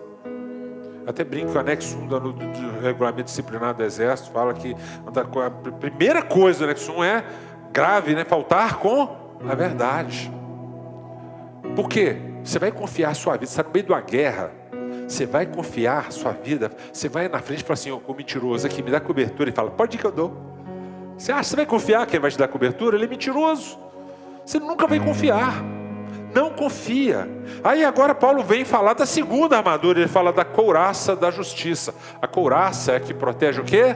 Até brinco que o anexo 1 do regulamento disciplinar do Exército fala que a primeira coisa do anexo 1 é grave, faltar com a verdade. Por quê? Você vai confiar a sua vida, você está no meio de uma guerra, você vai confiar a sua vida, você vai na frente e fala assim, o mentiroso aqui me dá cobertura, e fala, pode ir que eu dou. Você acha que você vai confiar que ele vai te dar cobertura? Ele é mentiroso. Você nunca vai confiar. Não confia. Aí agora Paulo vem falar da segunda armadura. Ele fala da couraça da justiça. A couraça é que protege o quê?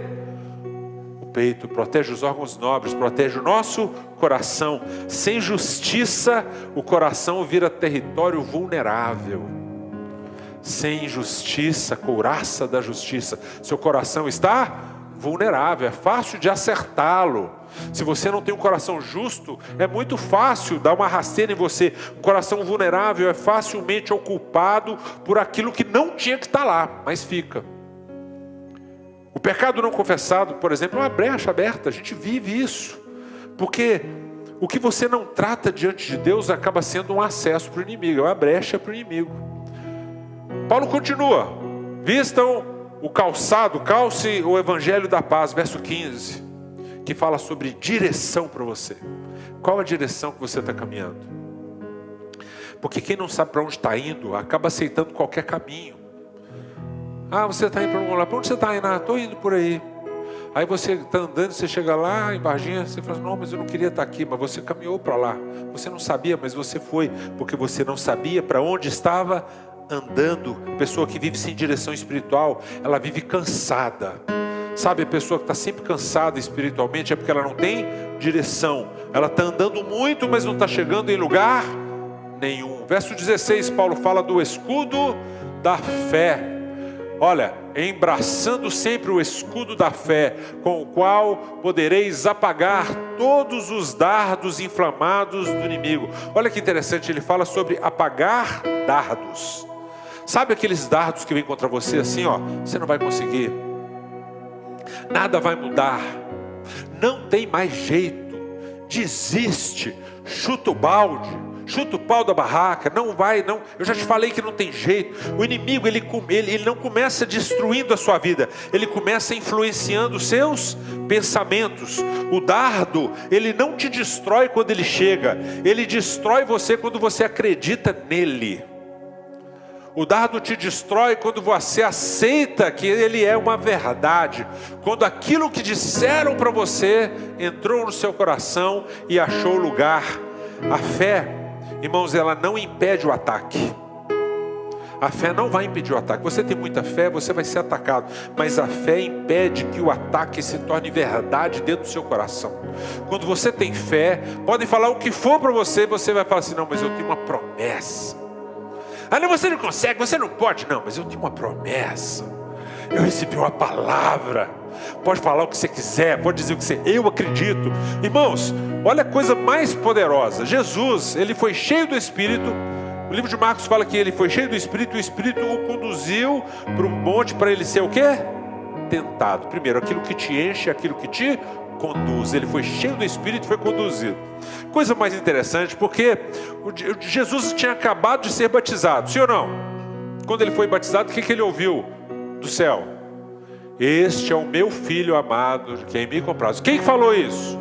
O peito, protege os órgãos nobres, protege o nosso coração. Sem justiça, o coração vira território vulnerável. Sem justiça, couraça da justiça, seu coração está vulnerável, é fácil de acertá-lo. Se você não tem um coração justo, é muito fácil dar uma rasteira em você. Um coração vulnerável é facilmente ocupado por aquilo que não tinha que estar lá, mas fica. O pecado não confessado, por exemplo, é uma brecha aberta. A gente vive isso, porque o que você não trata diante de Deus acaba sendo um acesso para o inimigo, é uma brecha para o inimigo. Paulo continua, vistam o calçado, calce o evangelho da paz, verso 15, que fala sobre direção para você. Qual a direção que você está caminhando? Porque quem não sabe para onde está indo, acaba aceitando qualquer caminho. Você está indo para algum lugar, para onde você está indo? Estou indo por aí. Aí você está andando, você chega lá em Varginha, você fala, não, mas eu não queria estar aqui, mas você caminhou para lá. Você não sabia, mas você foi, porque você não sabia para onde estava andando. Pessoa que vive sem direção espiritual, ela vive cansada. Sabe, a pessoa que está sempre cansada espiritualmente é porque ela não tem direção. Ela está andando muito, mas não está chegando em lugar nenhum. Verso 16, Paulo fala do escudo da fé. Olha, embraçando sempre o escudo da fé, com o qual podereis apagar todos os dardos inflamados do inimigo. Olha que interessante, ele fala sobre apagar dardos. Sabe aqueles dardos que vêm contra você assim, você não vai conseguir. Nada vai mudar. Não tem mais jeito. Desiste. Chuta o balde. Chuta o pau da barraca. Não vai, não. Eu já te falei que não tem jeito. O inimigo, ele não começa destruindo a sua vida. Ele começa influenciando os seus pensamentos. O dardo, ele não te destrói quando ele chega. Ele destrói você quando você acredita nele. O dardo te destrói quando você aceita que ele é uma verdade. Quando aquilo que disseram para você entrou no seu coração e achou lugar. A fé, irmãos, ela não impede o ataque. A fé não vai impedir o ataque. Você tem muita fé, você vai ser atacado. Mas a fé impede que o ataque se torne verdade dentro do seu coração. Quando você tem fé, podem falar o que for para você, você vai falar assim, não, mas eu tenho uma promessa. Não, você não consegue, você não pode. Não, mas eu tenho uma promessa. Eu recebi uma palavra. Pode falar o que você quiser, pode dizer o que você... Eu acredito. Irmãos, olha a coisa mais poderosa. Jesus, ele foi cheio do Espírito. O livro de Marcos fala que ele foi cheio do Espírito. O Espírito o conduziu para um monte para ele ser o quê? Tentado. Primeiro, aquilo que te enche, aquilo que te conduz. Ele foi cheio do Espírito e foi conduzido. Coisa mais interessante, porque Jesus tinha acabado de ser batizado, sim ou não? Quando ele foi batizado, o que ele ouviu do céu? Este é o meu filho amado, de quem me compraz. Quem falou isso?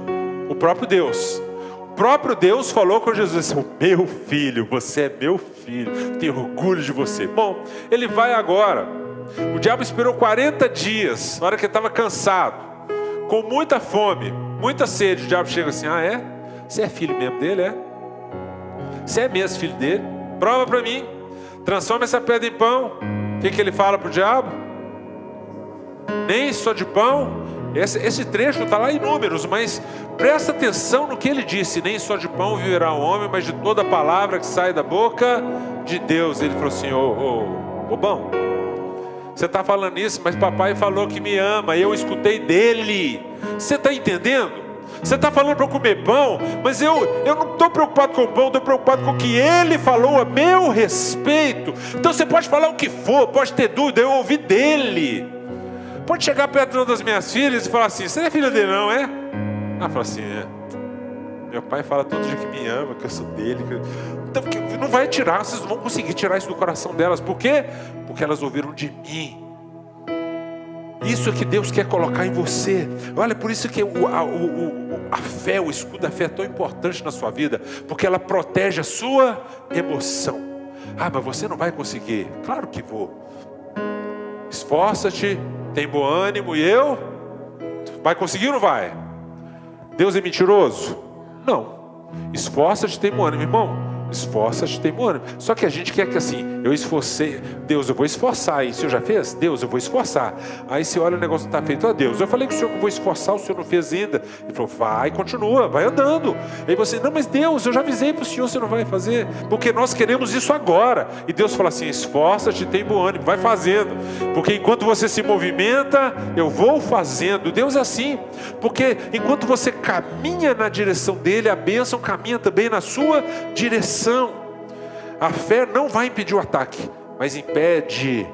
O próprio Deus. O próprio Deus falou com Jesus, o meu filho, você é meu filho, tenho orgulho de você. Bom, ele vai agora. O diabo esperou 40 dias, na hora que ele estava cansado, com muita fome, muita sede. O diabo chega assim, você é filho mesmo dele, é? Você é mesmo filho dele? Prova para mim. Transforma essa pedra em pão. O que ele fala para o diabo? Nem só de pão. Esse trecho está lá em Números, mas presta atenção no que ele disse. Nem só de pão viverá o homem, mas de toda palavra que sai da boca de Deus. Ele falou assim, bobão, Você está falando isso, mas papai falou que me ama, e eu escutei dele. Você está entendendo? Você está falando para eu comer pão, mas eu não estou preocupado com o pão, estou preocupado com o que ele falou a meu respeito. Então você pode falar o que for, pode ter dúvida, eu ouvi dele. Pode chegar perto de uma das minhas filhas e falar assim: você não é filha dele não, é? Ela fala assim: é. Meu pai fala todo dia que me ama, que eu sou dele. Então não vai tirar, vocês não vão conseguir tirar isso do coração delas. Por quê? Porque elas ouviram de mim. Isso é que Deus quer colocar em você. Olha, por isso que a fé, o escudo da fé é tão importante na sua vida, porque ela protege a sua emoção. Ah, mas você não vai conseguir. Claro que vou. Esforça-te, tem bom ânimo, e eu? Vai conseguir ou não vai? Deus é mentiroso? Não. Esforça-te, tem bom ânimo, irmão. Esforça-te, tem bom ânimo. Só que a gente quer que assim, eu esforcei, Deus, eu vou esforçar. E o Senhor já fez? Deus, eu vou esforçar. Aí você olha, o negócio não está feito. Ah, Deus, eu falei com o Senhor que eu vou esforçar, o Senhor não fez ainda. Ele falou: vai, continua, vai andando. Aí você: não, mas Deus, eu já avisei para o Senhor, você não vai fazer. Porque nós queremos isso agora. E Deus fala assim: esforça-te, tem bom ânimo, vai fazendo. Porque enquanto você se movimenta, eu vou fazendo. Deus é assim. Porque enquanto você caminha na direção dele, a bênção caminha também na sua direção. A fé não vai impedir o ataque, mas impede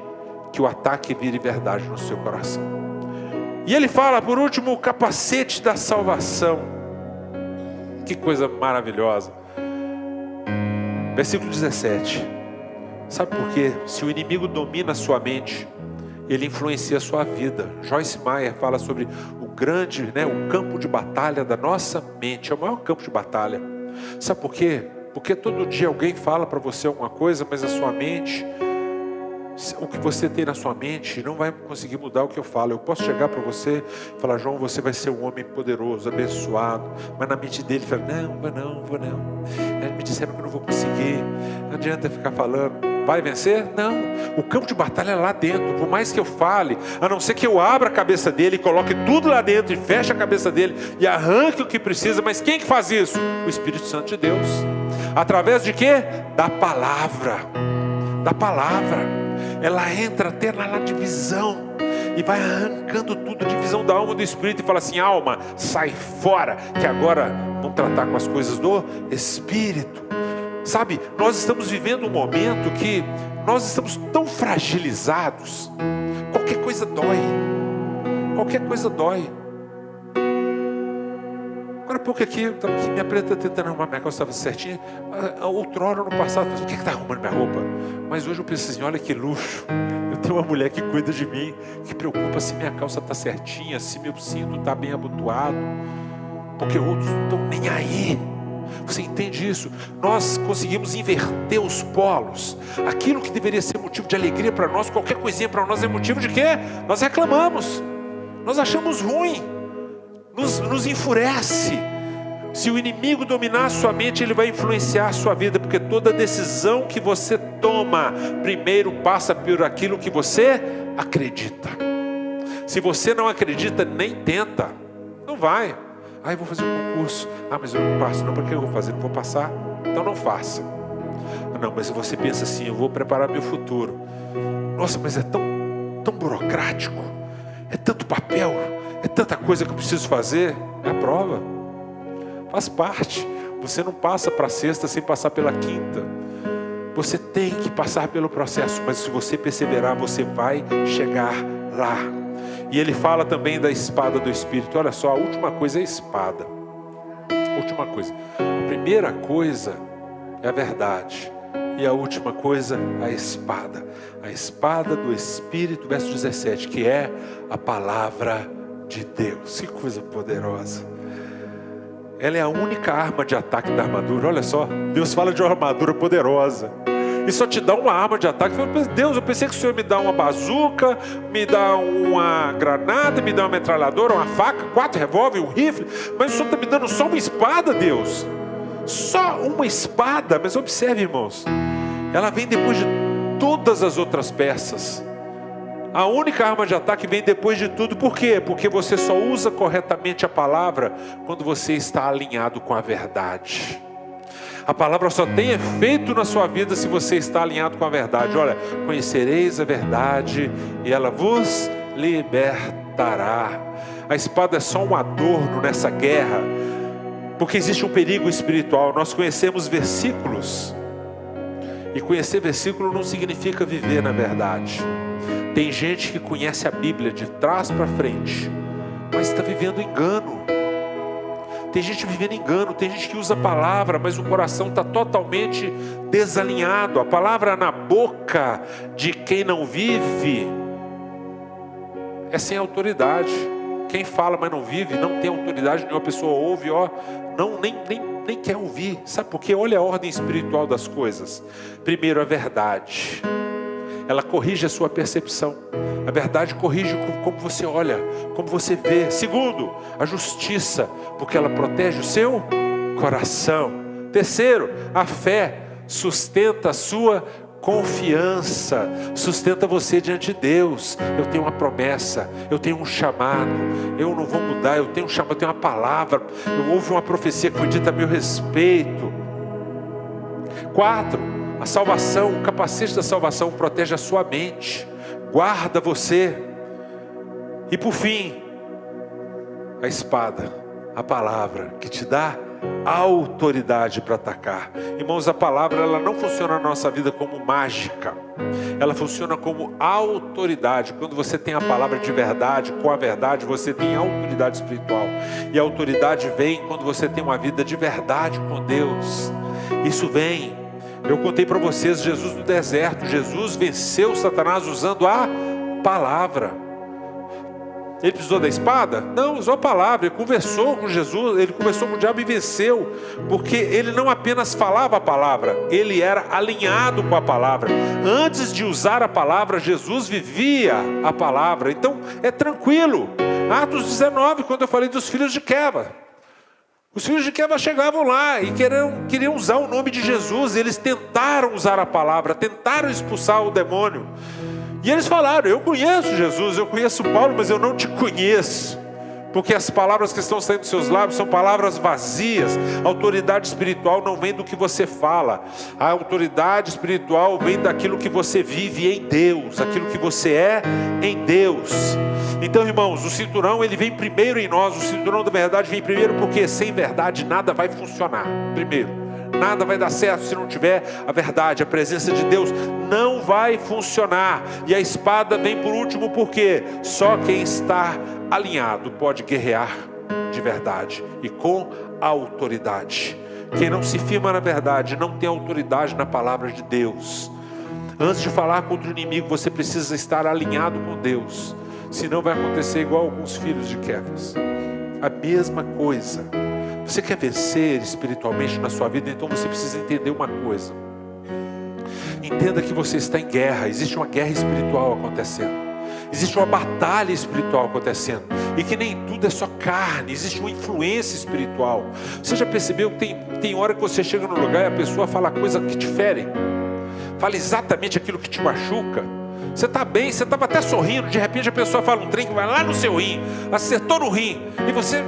que o ataque vire verdade no seu coração. E ele fala, por último, o capacete da salvação. Que coisa maravilhosa. Versículo 17. Sabe por quê? Se o inimigo domina a sua mente, ele influencia a sua vida. Joyce Meyer fala sobre o grande, o campo de batalha da nossa mente. É o maior campo de batalha. Sabe por quê? Porque todo dia alguém fala para você alguma coisa, mas a sua mente, o que você tem na sua mente, não vai conseguir mudar o que eu falo. Eu posso chegar para você e falar: João, você vai ser um homem poderoso, abençoado. Mas na mente dele, fala: não, vou não. Me disseram que eu não vou conseguir. Não adianta ficar falando. Vai vencer? Não. O campo de batalha é lá dentro. Por mais que eu fale, a não ser que eu abra a cabeça dele e coloque tudo lá dentro e feche a cabeça dele e arranque o que precisa. Mas quem que faz isso? O Espírito Santo de Deus. Através de quê? Da palavra. Da palavra. Ela entra até lá na divisão e vai arrancando tudo, divisão da alma e do espírito, e fala assim: alma, sai fora, que agora vamos tratar com as coisas do espírito. Sabe, nós estamos vivendo um momento que nós estamos tão fragilizados. Qualquer coisa dói. Qualquer coisa dói. Agora há pouco aqui, minha preta tentando arrumar minha calça, estava certinha. Outrora, no passado, por que está arrumando minha roupa? Mas hoje eu penso assim: olha que luxo. Eu tenho uma mulher que cuida de mim, que preocupa se minha calça está certinha, se meu cinto está bem abotoado. Porque outros não estão nem aí. Você entende isso? Nós conseguimos inverter os polos. Aquilo que deveria ser motivo de alegria para nós, qualquer coisinha para nós é motivo de quê? Nós reclamamos. Nós achamos ruim. Nos enfurece. Se o inimigo dominar a sua mente, ele vai influenciar a sua vida. Porque toda decisão que você toma, primeiro passa por aquilo que você acredita. Se você não acredita, nem tenta. Não vai. Eu vou fazer um concurso. Mas eu não passo. Não, por que eu vou fazer? Não vou passar. Então não faça. Não, mas você pensa assim: eu vou preparar meu futuro. Nossa, mas é tão burocrático. É tanto papel. É tanta coisa que eu preciso fazer. É a prova. Faz parte. Você não passa para a sexta sem passar pela quinta. Você tem que passar pelo processo. Mas se você perseverar, você vai chegar lá. E ele fala também da espada do Espírito. Olha só, a última coisa é a espada. A última coisa. A primeira coisa é a verdade. E a última coisa, a espada. A espada do Espírito, verso 17, que é a palavra de Deus. Que coisa poderosa. Ela é a única arma de ataque da armadura. Olha só, Deus fala de uma armadura poderosa. E só te dá uma arma de ataque. Deus, eu pensei que o Senhor me dá uma bazuca, me dá uma granada, me dá uma metralhadora, uma faca, 4 revólver, um rifle. Mas o Senhor está me dando só uma espada, Deus. Só uma espada. Mas observe, irmãos, ela vem depois de todas as outras peças. A única arma de ataque vem depois de tudo. Por quê? Porque você só usa corretamente a palavra quando você está alinhado com a verdade. A palavra só tem efeito na sua vida se você está alinhado com a verdade. Olha, conhecereis a verdade e ela vos libertará. A espada é só um adorno nessa guerra, porque existe um perigo espiritual. Nós conhecemos versículos, e conhecer versículo não significa viver na verdade. Tem gente que conhece a Bíblia de trás para frente, mas está vivendo engano. Tem gente vivendo engano, tem gente que usa a palavra, mas o coração está totalmente desalinhado. A palavra na boca de quem não vive é sem autoridade. Quem fala, mas não vive, não tem autoridade nenhuma. Pessoa ouve, nem quer ouvir. Sabe por quê? Olha a ordem espiritual das coisas. Primeiro, a verdade. Ela corrige a sua percepção. A verdade corrige como você olha, como você vê. Segundo, a justiça, porque ela protege o seu coração. Terceiro, a fé sustenta a sua confiança, sustenta você diante de Deus. Eu tenho uma promessa, eu tenho um chamado, eu não vou mudar, eu tenho um chamado, eu tenho uma palavra, eu ouvi uma profecia que foi dita a meu respeito. Quarto, a salvação, o capacete da salvação protege a sua mente, guarda você. E por fim, a espada, a palavra que te dá autoridade para atacar. Irmãos, a palavra ela não funciona na nossa vida como mágica, ela funciona como autoridade. Quando você tem a palavra de verdade, com a verdade você tem autoridade espiritual, e a autoridade vem quando você tem uma vida de verdade com Deus. Isso vem. Eu contei para vocês Jesus no deserto. Jesus venceu Satanás usando a palavra. Ele precisou da espada? Não, usou a palavra. Ele conversou com Jesus, ele conversou com o diabo e venceu. Porque ele não apenas falava a palavra, ele era alinhado com a palavra. Antes de usar a palavra, Jesus vivia a palavra. Então é tranquilo. Atos 19, quando eu falei dos filhos de Queva. Os filhos de Queva chegavam lá e queriam usar o nome de Jesus. Eles tentaram usar a palavra, tentaram expulsar o demônio. E eles falaram: eu conheço Jesus, eu conheço Paulo, mas eu não te conheço. Porque as palavras que estão saindo dos seus lábios são palavras vazias. A autoridade espiritual não vem do que você fala. A autoridade espiritual vem daquilo que você vive em Deus, aquilo que você é em Deus. Então, irmãos, o cinturão ele vem primeiro em nós. O cinturão da verdade vem primeiro, porque sem verdade nada vai funcionar. Primeiro, nada vai dar certo se não tiver a verdade, a presença de Deus. Não vai funcionar. E a espada vem por último, porque só quem está alinhado pode guerrear de verdade e com autoridade. Quem não se firma na verdade não tem autoridade na palavra de Deus. Antes de falar contra o inimigo, você precisa estar alinhado com Deus. Senão vai acontecer igual alguns filhos de Quefas. A mesma coisa. Você quer vencer espiritualmente na sua vida, então você precisa entender uma coisa. Entenda que você está em guerra. Existe uma guerra espiritual acontecendo. Existe uma batalha espiritual acontecendo. E que nem tudo é só carne. Existe uma influência espiritual. Você já percebeu que tem hora que você chega no lugar e a pessoa fala coisa que te fere? Fala exatamente aquilo que te machuca. Você está bem, você estava até sorrindo, de repente a pessoa fala um trem que vai lá no seu rim, acertou no rim, e você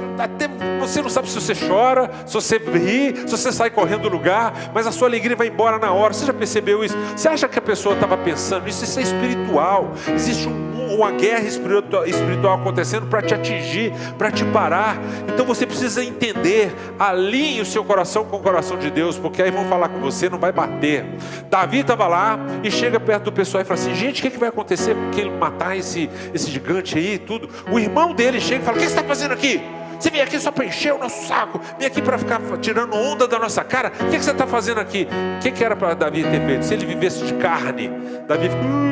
não sabe se você chora, se você ri, se você sai correndo do lugar, mas a sua alegria vai embora na hora. Você já percebeu isso? Você acha que a pessoa estava pensando nisso? Isso é espiritual. Existe uma guerra espiritual acontecendo para te atingir, para te parar. Então você precisa entender, alinhe o seu coração com o coração de Deus, porque aí vão falar com você, não vai bater. Davi estava lá e chega perto do pessoal e fala assim: gente, o que vai acontecer com ele matar esse gigante aí e tudo? O irmão dele chega e fala: o que você está fazendo aqui? Você veio aqui só para encher o nosso saco, vem aqui para ficar tirando onda da nossa cara. O que você está fazendo aqui? O que era para Davi ter feito? Se ele vivesse de carne, Davi ficou: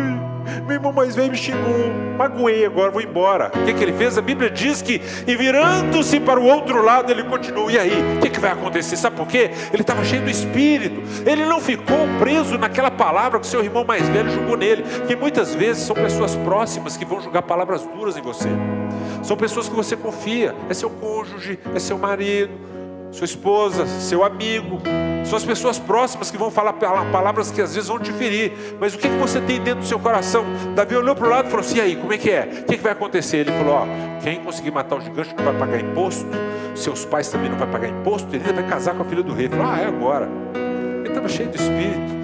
meu irmão mais velho me xingou, magoei, agora vou embora. O que ele fez? A Bíblia diz que, e virando-se para o outro lado, ele continuou. E aí? O que vai acontecer? Sabe por quê? Ele estava cheio do Espírito. Ele não ficou preso naquela palavra que seu irmão mais velho jogou nele. Porque muitas vezes são pessoas próximas que vão jogar palavras duras em você. São pessoas que você confia. É seu cônjuge, é seu marido, sua esposa, seu amigo, são as pessoas próximas que vão falar palavras que às vezes vão te ferir. Mas o que você tem dentro do seu coração? Davi olhou para o lado e falou assim: e aí, como é que é? O que vai acontecer? Ele falou: ó, quem conseguir matar o gigante não vai pagar imposto, seus pais também não vão pagar imposto, ele vai casar com a filha do rei. Ele falou: ah, é agora. Ele estava cheio do Espírito.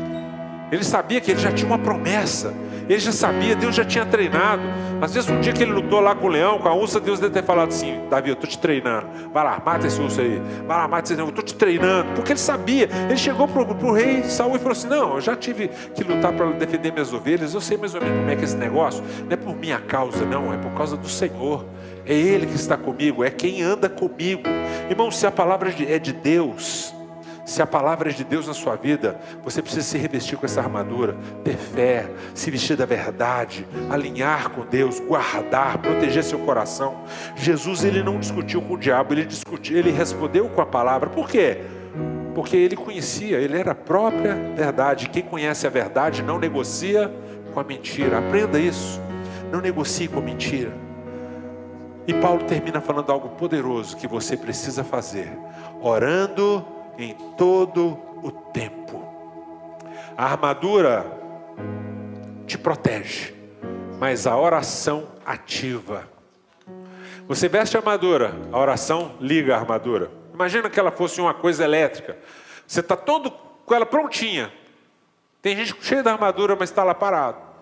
Ele sabia que ele já tinha uma promessa. Ele já sabia, Deus já tinha treinado. Às vezes um dia que ele lutou lá com o leão, com a ursa, Deus deve ter falado assim: Davi, eu estou te treinando. Vai lá, mata esse urso aí. Vai lá, mata esse leão, eu estou te treinando. Porque ele sabia. Ele chegou para o rei Saul e falou assim: não, eu já tive que lutar para defender minhas ovelhas. Eu sei mais ou menos como é que é esse negócio. Não é por minha causa, não. É por causa do Senhor. É Ele que está comigo. É quem anda comigo. Irmão, se a palavra é de Deus, se a palavra é de Deus na sua vida, você precisa se revestir com essa armadura, ter fé, se vestir da verdade, alinhar com Deus, guardar, proteger seu coração. Jesus, ele não discutiu com o diabo, ele respondeu com a palavra. Por quê? Porque ele conhecia, ele era a própria verdade. Quem conhece a verdade não negocia com a mentira. Aprenda isso, não negocie com a mentira. E Paulo termina falando algo poderoso que você precisa fazer: orando em todo o tempo. A armadura te protege, mas a oração ativa. Você veste a armadura, a oração liga a armadura. Imagina que ela fosse uma coisa elétrica. Você está todo com ela prontinha. Tem gente cheia da armadura, mas está lá parado.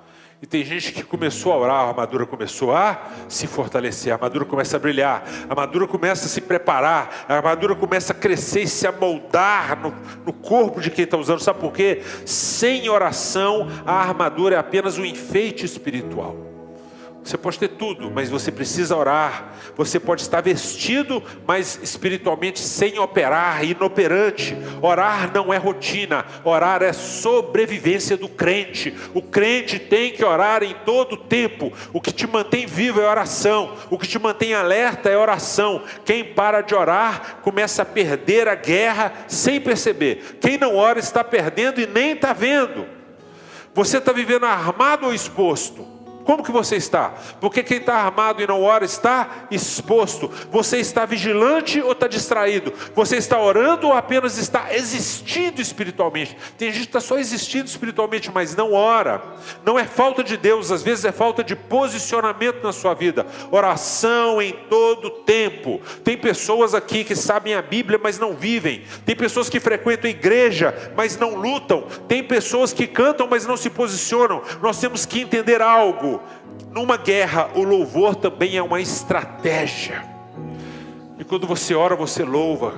E tem gente que começou a orar, a armadura começou a se fortalecer, a armadura começa a brilhar, a armadura começa a se preparar, a armadura começa a crescer e se amoldar no corpo de quem está usando. Sabe por quê? Sem oração, a armadura é apenas um enfeite espiritual. Você pode ter tudo, mas você precisa orar. Você pode estar vestido, mas espiritualmente sem operar, inoperante. Orar não é rotina, orar é sobrevivência do crente. O crente tem que orar em todo o tempo. O que te mantém vivo é oração, o que te mantém alerta é oração. Quem para de orar começa a perder a guerra sem perceber. Quem não ora está perdendo e nem está vendo. Você está vivendo armado ou exposto? Como que você está? Porque quem está armado e não ora está exposto. Você está vigilante ou está distraído? Você está orando ou apenas está existindo espiritualmente? Tem gente que está só existindo espiritualmente, mas não ora. Não é falta de Deus, às vezes é falta de posicionamento na sua vida. Oração em todo tempo. Tem pessoas aqui que sabem a Bíblia, mas não vivem. Tem pessoas que frequentam a igreja, mas não lutam. Tem pessoas que cantam, mas não se posicionam. Nós temos que entender algo. Numa guerra, o louvor também é uma estratégia. E quando você ora, você louva.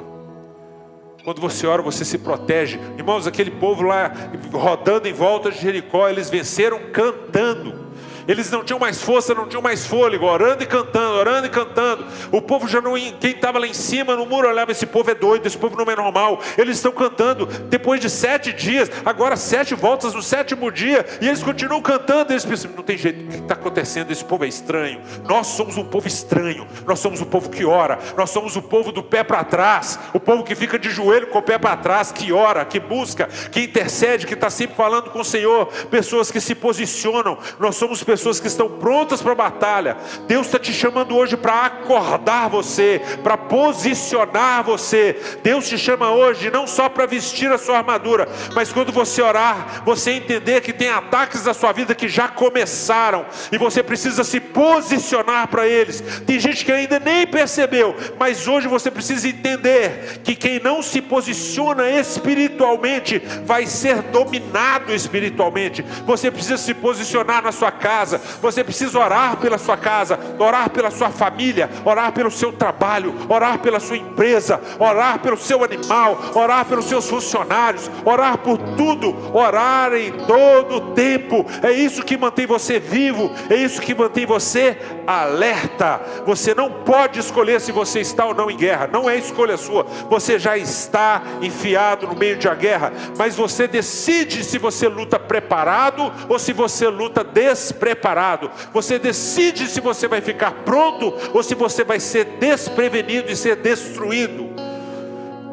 Quando você ora, você se protege. Irmãos, aquele povo lá rodando em volta de Jericó, eles venceram cantando. Eles não tinham mais força, não tinham mais fôlego, orando e cantando, orando e cantando. O povo já não, quem estava lá em cima no muro olhava: esse povo é doido, esse povo não é normal. Eles estão cantando, depois de 7 dias, agora 7 voltas no 7º dia, e eles continuam cantando. Eles pensam: não tem jeito, o que está acontecendo? Esse povo é estranho. Nós somos um povo estranho, nós somos o povo que ora, nós somos o povo do pé para trás, o povo que fica de joelho com o pé para trás, que ora, que busca, que intercede, que está sempre falando com o Senhor. Pessoas que se posicionam. Nós somos pessoas que estão prontas para a batalha. Deus está te chamando hoje para acordar você, para posicionar você. Deus te chama hoje não só para vestir a sua armadura, mas quando você orar, você entender que tem ataques da sua vida que já começaram e você precisa se posicionar para eles. Tem gente que ainda nem percebeu, mas hoje você precisa entender que quem não se posiciona espiritualmente vai ser dominado espiritualmente. Você precisa se posicionar na sua casa. Você precisa orar pela sua casa, orar pela sua família, orar pelo seu trabalho, orar pela sua empresa, orar pelo seu animal, orar pelos seus funcionários, orar por tudo, orar em todo o tempo. É isso que mantém você vivo, é isso que mantém você alerta. Você não pode escolher se você está ou não em guerra, não é escolha sua. Você já está enfiado no meio de uma guerra, mas você decide se você luta preparado ou se você luta despreparado. Você decide se você vai ficar pronto ou se você vai ser desprevenido e ser destruído.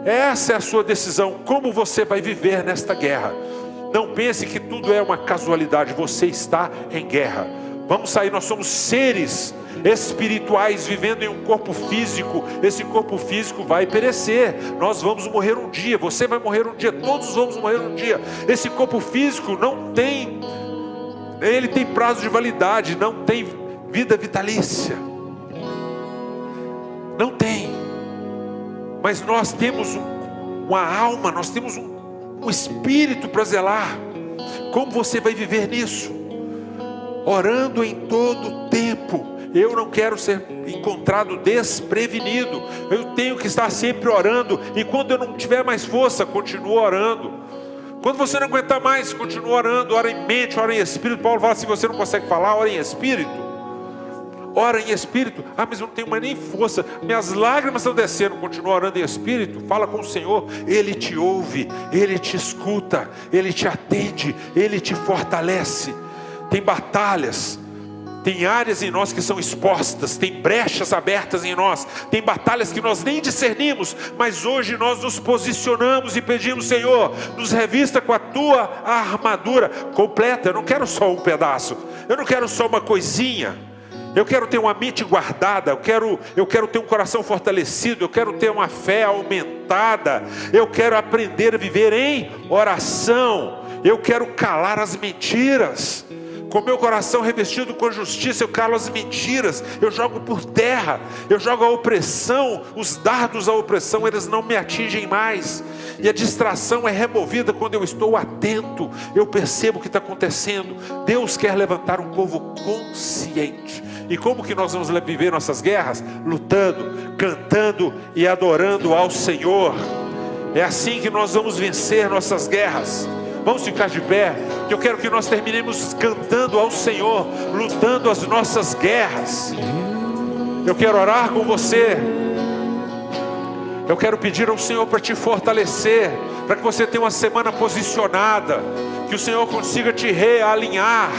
Essa é a sua decisão, como você vai viver nesta guerra. Não pense que tudo é uma casualidade, você está em guerra. Vamos sair, nós somos seres espirituais vivendo em um corpo físico. Esse corpo físico vai perecer, nós vamos morrer um dia, você vai morrer um dia, todos vamos morrer um dia. Esse corpo físico não tem, ele tem prazo de validade, não tem vida vitalícia, não tem. Mas nós temos uma alma, nós temos um espírito para zelar. Como você vai viver nisso? Orando em todo tempo. Eu não quero ser encontrado desprevenido. Eu tenho que estar sempre orando. E quando eu não tiver mais força, continuo orando. Quando você não aguentar mais, continua orando. Ora em mente, ora em espírito. Paulo fala, se você não consegue falar, ora em espírito. Ora em espírito. Ah, mas eu não tenho mais nem força, minhas lágrimas estão descendo. Continua orando em espírito. Fala com o Senhor. Ele te ouve, Ele te escuta, Ele te atende, Ele te fortalece. Tem batalhas, tem áreas em nós que são expostas, tem brechas abertas em nós, tem batalhas que nós nem discernimos, mas hoje nós nos posicionamos e pedimos, Senhor, nos revista com a tua armadura completa. Eu não quero só um pedaço, eu não quero só uma coisinha. Eu quero ter uma mente guardada, eu quero ter um coração fortalecido, eu quero ter uma fé aumentada, eu quero aprender a viver em oração, eu quero calar as mentiras. Com meu coração revestido com justiça, eu calo as mentiras, eu jogo por terra, eu jogo a opressão, os dardos da opressão, eles não me atingem mais. E a distração é removida quando eu estou atento, eu percebo o que está acontecendo. Deus quer levantar um povo consciente. E como que nós vamos viver nossas guerras? Lutando, cantando e adorando ao Senhor. É assim que nós vamos vencer nossas guerras. Vamos ficar de pé, que eu quero que nós terminemos cantando ao Senhor, lutando as nossas guerras. Eu quero orar com você. Eu quero pedir ao Senhor para te fortalecer, para que você tenha uma semana posicionada, que o Senhor consiga te realinhar.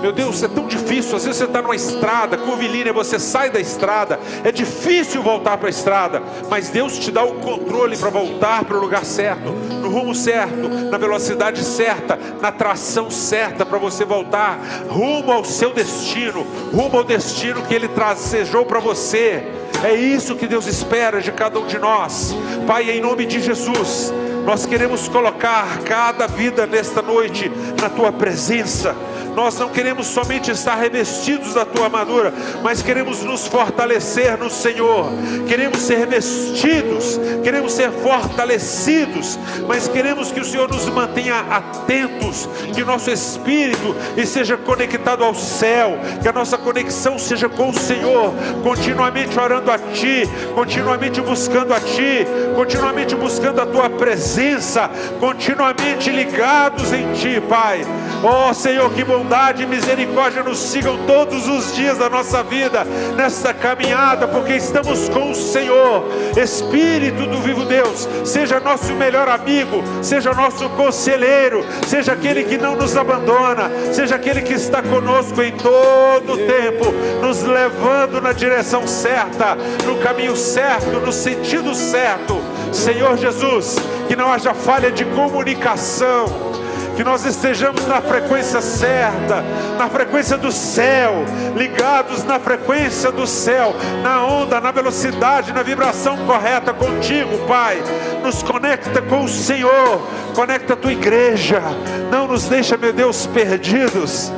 Meu Deus, é tão difícil. Às vezes você está numa estrada, curvilínea, você sai da estrada, é difícil voltar para a estrada, mas Deus te dá o controle para voltar para o lugar certo, no rumo certo, na velocidade certa, na tração certa, para você voltar rumo ao seu destino, rumo ao destino que Ele tracejou para você. É isso que Deus espera de cada um de nós. Pai, em nome de Jesus, nós queremos colocar cada vida nesta noite na Tua presença. Nós não queremos somente estar revestidos da Tua armadura, mas queremos nos fortalecer no Senhor. Queremos ser revestidos, queremos ser fortalecidos, mas queremos que o Senhor nos mantenha atentos, que o nosso espírito esteja conectado ao céu, que a nossa conexão seja com o Senhor, continuamente orando a Ti, continuamente buscando a Ti, continuamente buscando a Tua presença, continuamente ligados em Ti, Pai. Ó Senhor, que bondade e misericórdia nos sigam todos os dias da nossa vida, nessa caminhada, porque estamos com o Senhor. Espírito do vivo Deus, seja nosso melhor amigo, seja nosso conselheiro, seja aquele que não nos abandona, seja aquele que está conosco em todo o tempo, nos levando na direção certa, no caminho certo, no sentido certo. Senhor Jesus, que não haja falha de comunicação, que nós estejamos na frequência certa, na frequência do céu, ligados na frequência do céu, na onda, na velocidade, na vibração correta contigo, Pai. Nos conecta com o Senhor, conecta a Tua igreja, não nos deixa, meu Deus, perdidos,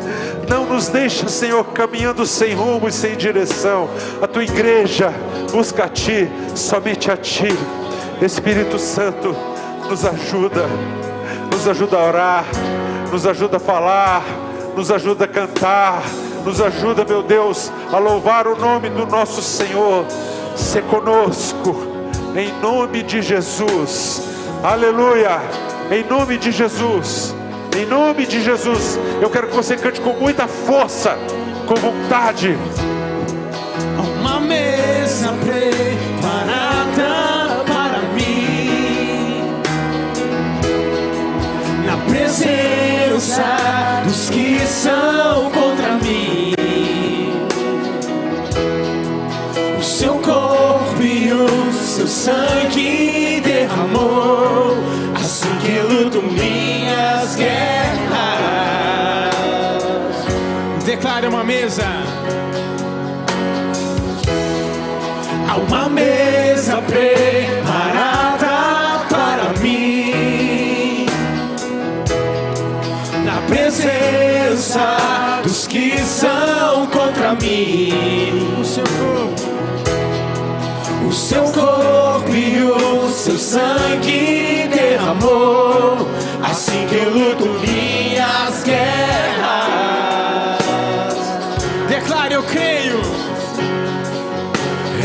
não nos deixa, Senhor, caminhando sem rumo e sem direção. A Tua igreja busca a Ti, somente a Ti. Espírito Santo, nos ajuda a orar, nos ajuda a falar, nos ajuda a cantar, nos ajuda, meu Deus, a louvar o nome do nosso Senhor. Se conosco, em nome de Jesus, aleluia, em nome de Jesus, em nome de Jesus. Eu quero que você cante com muita força, com vontade. Uma mesa preparada para mim, na presença dos que são contra mim. O seu corpo e o seu sangue derramou, assim que luto minhas guerras. Declare mesa. Há uma mesa preparada para mim, na presença dos que são contra mim. O seu corpo e o seu sangue derramou, assim que eu luto minhas guerras. Declare: eu creio.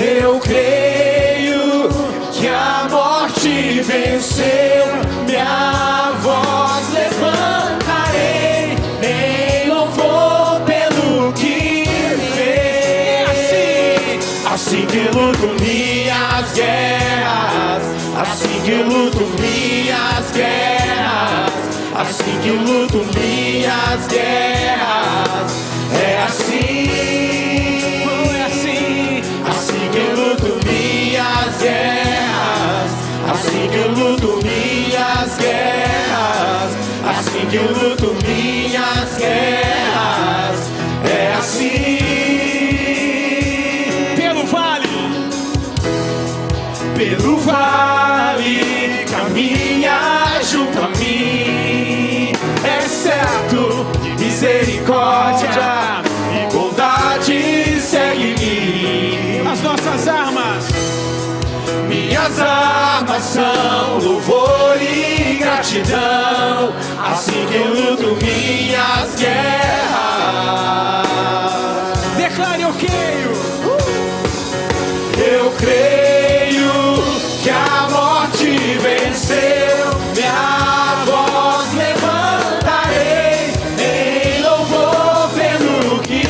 Eu creio que a morte venceu. Minha voz levantarei em louvor pelo que fez. Assim que luto minhas guerras, assim que luto minhas guerras, assim que luto minhas guerras. É assim. Assim que eu luto minhas guerras, assim que eu luto minhas guerras, assim que eu luto minhas guerras. É assim. Pelo vale caminha junto a mim, é certo de misericórdia e bondade segue-me. As nossas armas, minhas armas são louvor e gratidão. Assim que eu luto minhas guerras. Declare: eu creio. Eu creio que a morte venceu. Minha voz levantarei em louvor pelo que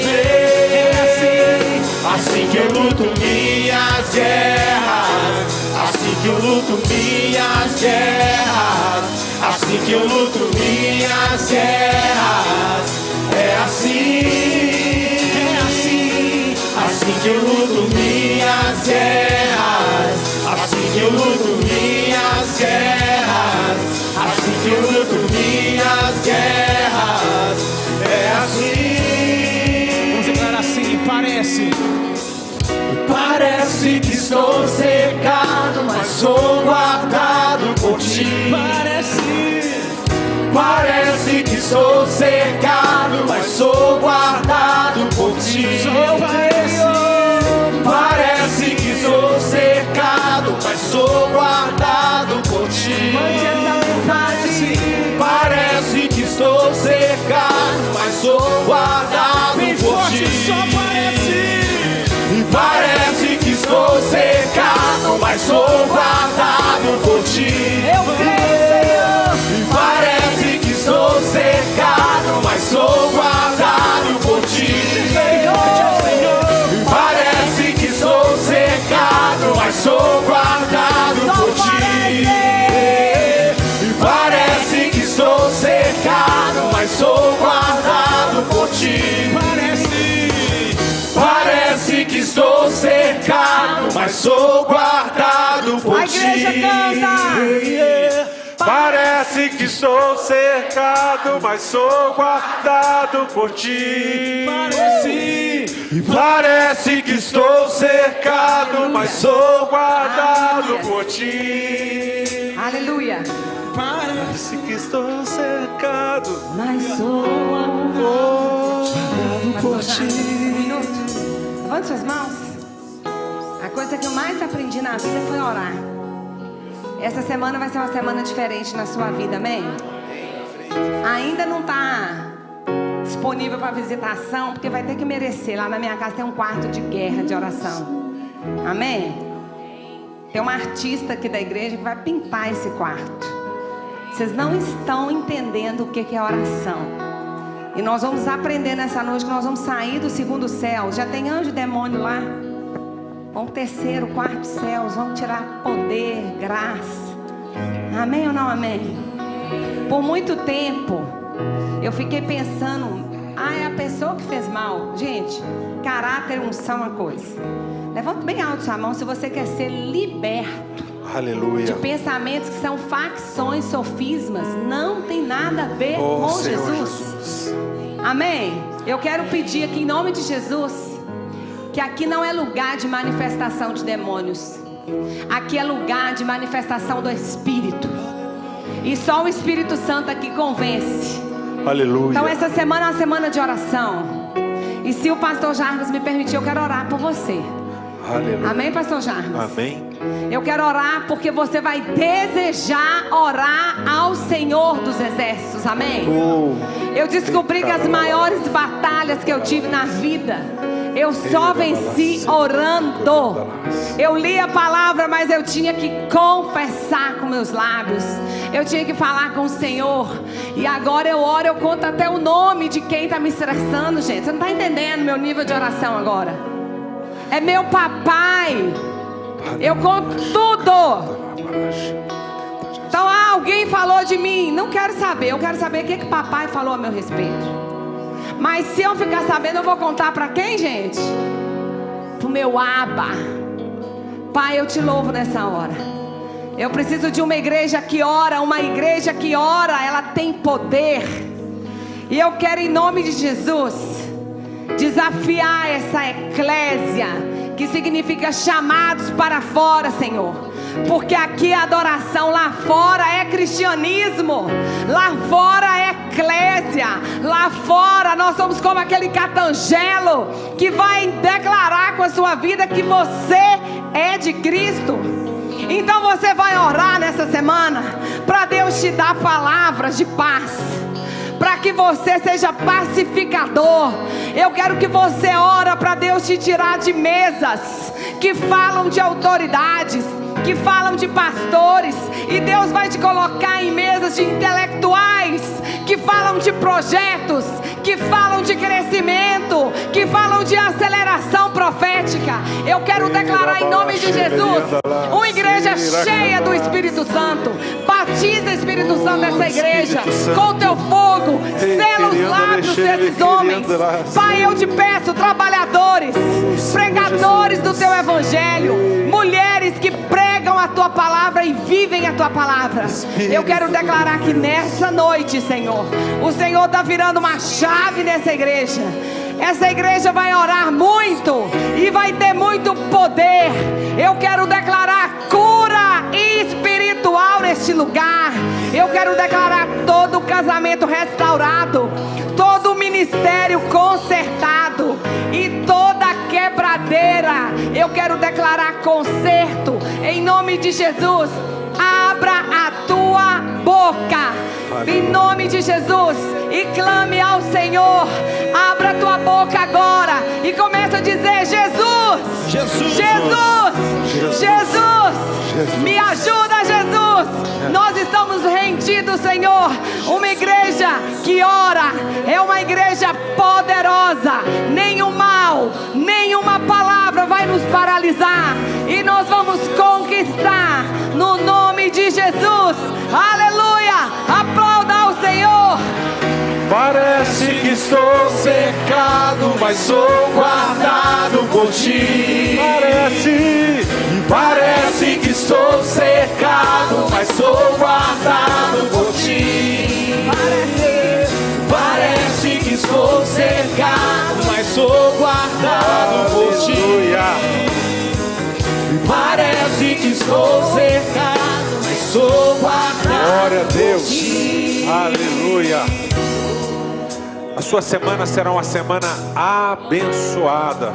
fez. Assim que eu luto minhas guerras, assim que eu luto minhas guerras, assim que eu luto minhas guerras. É assim, assim que eu luto minhas guerras, assim que eu luto minhas guerras, assim que eu luto minhas guerras. É assim. Vamos declarar assim: parece que estou cercado, mas sou guardado por ti. Parece que estou cercado, mas sou guardado por ti. Parece que estou cercado, mas sou guardado por ti. Parece que estou cercado, mas sou guardado por ti. E parece que estou cercado, mas sou guardado por ti. Eu creio, Senhor. E parece que estou cercado, mas sou guardado por ti. E parece que estou cercado, mas sou guardado por ti. E parece que estou cercado, mas sou guardado por ti. Parece que estou cercado, mas sou guardado por ti. A igreja canta. Parece que estou cercado, mas sou guardado por ti. Parece que estou cercado, mas sou guardado por ti. Aleluia. Parece que estou cercado, mas sou guardado por ti. Levante suas mãos. A coisa que eu mais aprendi na vida foi orar. Essa semana vai ser uma semana diferente na sua vida, amém? Ainda não está disponível para visitação, porque vai ter que merecer. Lá na minha casa tem um quarto de guerra de oração, amém? Tem uma artista aqui da igreja que vai pintar esse quarto. Vocês não estão entendendo o que é oração. E nós vamos aprender nessa noite que nós vamos sair do segundo céu. Já tem anjo e demônio lá. Vamos terceiro, quarto céus. Vamos tirar poder, graça. Amém ou não amém? Por muito tempo eu fiquei pensando: é a pessoa que fez mal. Gente, caráter e unção é uma coisa. Levanta bem alto sua mão se você quer ser liberto. Aleluia. De pensamentos que são facções, sofismas. Não tem nada a ver com Senhor Jesus. Amém? Eu quero pedir aqui em nome de Jesus, que aqui não é lugar de manifestação de demônios. Aqui é lugar de manifestação do Espírito. E só o Espírito Santo aqui convence. Aleluia. Então essa semana é uma semana de oração. E se o pastor Jarvis me permitir, eu quero orar por você. Aleluia. Amém, pastor Jarvis? Amém. Eu quero orar porque você vai desejar orar ao Senhor dos Exércitos. Amém? Eu descobri que as maiores batalhas que eu tive na vida, eu só venci orando. Eu li a palavra, mas eu tinha que confessar com meus lábios. Eu tinha que falar com o Senhor. E agora eu oro, eu conto até o nome de quem está me estressando, gente. Você não está entendendo meu nível de oração agora? É meu papai. Eu conto tudo. Então alguém falou de mim. Não quero saber. Eu quero saber o que papai falou a meu respeito. Mas se eu ficar sabendo, eu vou contar para quem, gente? Pro meu Abba. Pai, eu te louvo nessa hora. Eu preciso de uma igreja que ora. Uma igreja que ora, ela tem poder. E eu quero, em nome de Jesus, desafiar essa eclésia, que significa chamados para fora, Senhor. Porque aqui a adoração, lá fora é cristianismo, lá fora é eclésia, lá fora nós somos como aquele catangelo que vai declarar com a sua vida que você é de Cristo. Então você vai orar nessa semana para Deus te dar palavras de paz, para que você seja pacificador. Eu quero que você ore para Deus te tirar de mesas que falam de autoridades, que falam de pastores, e Deus vai te colocar em mesas de intelectuais que falam de projetos, que falam de crescimento, que falam de aceleração profética. Eu quero declarar em nome de Jesus uma igreja cheia do Espírito Santo. Batiza o Espírito Santo nessa igreja com teu fogo, sela os lábios desses homens. Pai, eu te peço, trabalhadores, pregadores do teu evangelho, mulheres que pregam a tua palavra e vivem a tua palavra. Eu quero declarar que nessa noite, Senhor, o Senhor está virando uma chave nessa igreja. Essa igreja vai orar muito e vai ter muito poder. Eu quero declarar cura espiritual neste lugar. Eu quero declarar todo o casamento restaurado, todo o ministério consertado e toda quebradeira. Eu quero declarar conserto em nome de Jesus. Abra a tua boca em nome de Jesus e clame ao Senhor. Abra a tua boca agora e começa a dizer: Jesus, Jesus, Jesus, Jesus, me ajuda, Jesus. Nós estamos rendidos, Senhor. Uma igreja que ora é uma igreja poderosa. Nenhum mal, nenhuma palavra vai nos paralisar, e nós vamos conquistar no nome de Jesus. Aleluia! Aplauda ao Senhor. Parece que estou cercado, mas sou guardado por ti. Parece que estou cercado, mas sou guardado por ti. Parece que estou cercado, mas sou guardado por ti. Parece que estou cercado, mas sou guardado. Glória a Deus. Por ti. Aleluia. A sua semana será uma semana abençoada.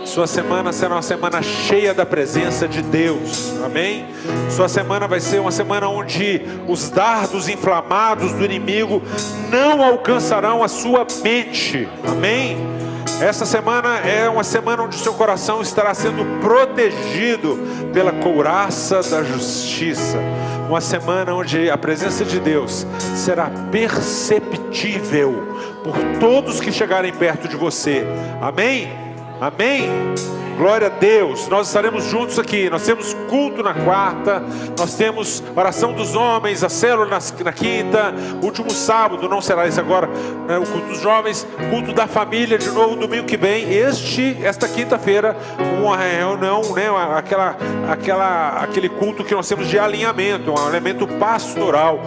Sua semana será uma semana cheia da presença de Deus. Amém? Sua semana vai ser uma semana onde os dardos inflamados do inimigo não alcançarão a sua mente. Amém? Essa semana é uma semana onde o seu coração estará sendo protegido pela couraça da justiça. Uma semana onde a presença de Deus será perceptível por todos que chegarem perto de você. Amém? Amém? Glória a Deus. Nós estaremos juntos aqui. Nós temos culto na quarta, nós temos oração dos homens, a célula na quinta, último sábado, não será esse agora, né? O culto dos jovens, culto da família de novo domingo que vem. Esta quinta-feira, uma reunião, né? Aquele culto que nós temos de alinhamento, um alinhamento pastoral,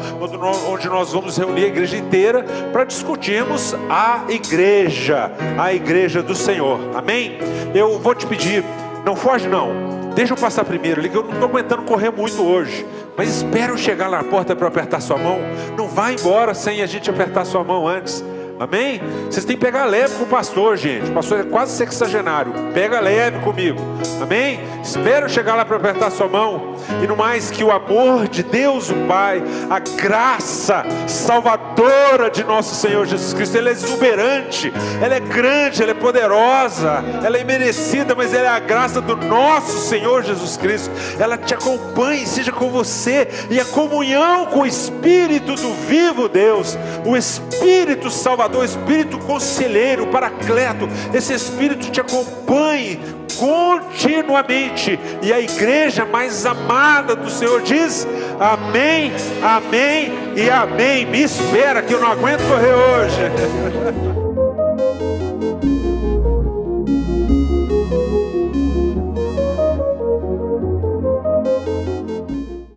onde nós vamos reunir a igreja inteira para discutirmos a igreja do Senhor. Amém? Eu vou te pedir, não foge não. Deixa eu passar primeiro ali, que eu não estou aguentando correr muito hoje. Mas espera eu chegar lá na porta para apertar sua mão. Não vai embora sem a gente apertar sua mão antes. Amém? Vocês têm que pegar leve com o pastor, gente. O pastor é quase sexagenário. Pega leve comigo. Amém? Espera eu chegar lá para apertar sua mão. E no mais, que o amor de Deus o Pai, a graça salvadora de nosso Senhor Jesus Cristo, ela é exuberante, ela é grande, ela é poderosa, ela é imerecida, mas ela é a graça do nosso Senhor Jesus Cristo. Ela te acompanhe, seja com você, e a comunhão com o Espírito do vivo Deus, o Espírito Salvador, o Espírito Conselheiro, o Paracleto, esse Espírito te acompanhe continuamente. E a igreja mais amada do Senhor diz amém, amém e amém. Me espera que eu não aguento correr hoje.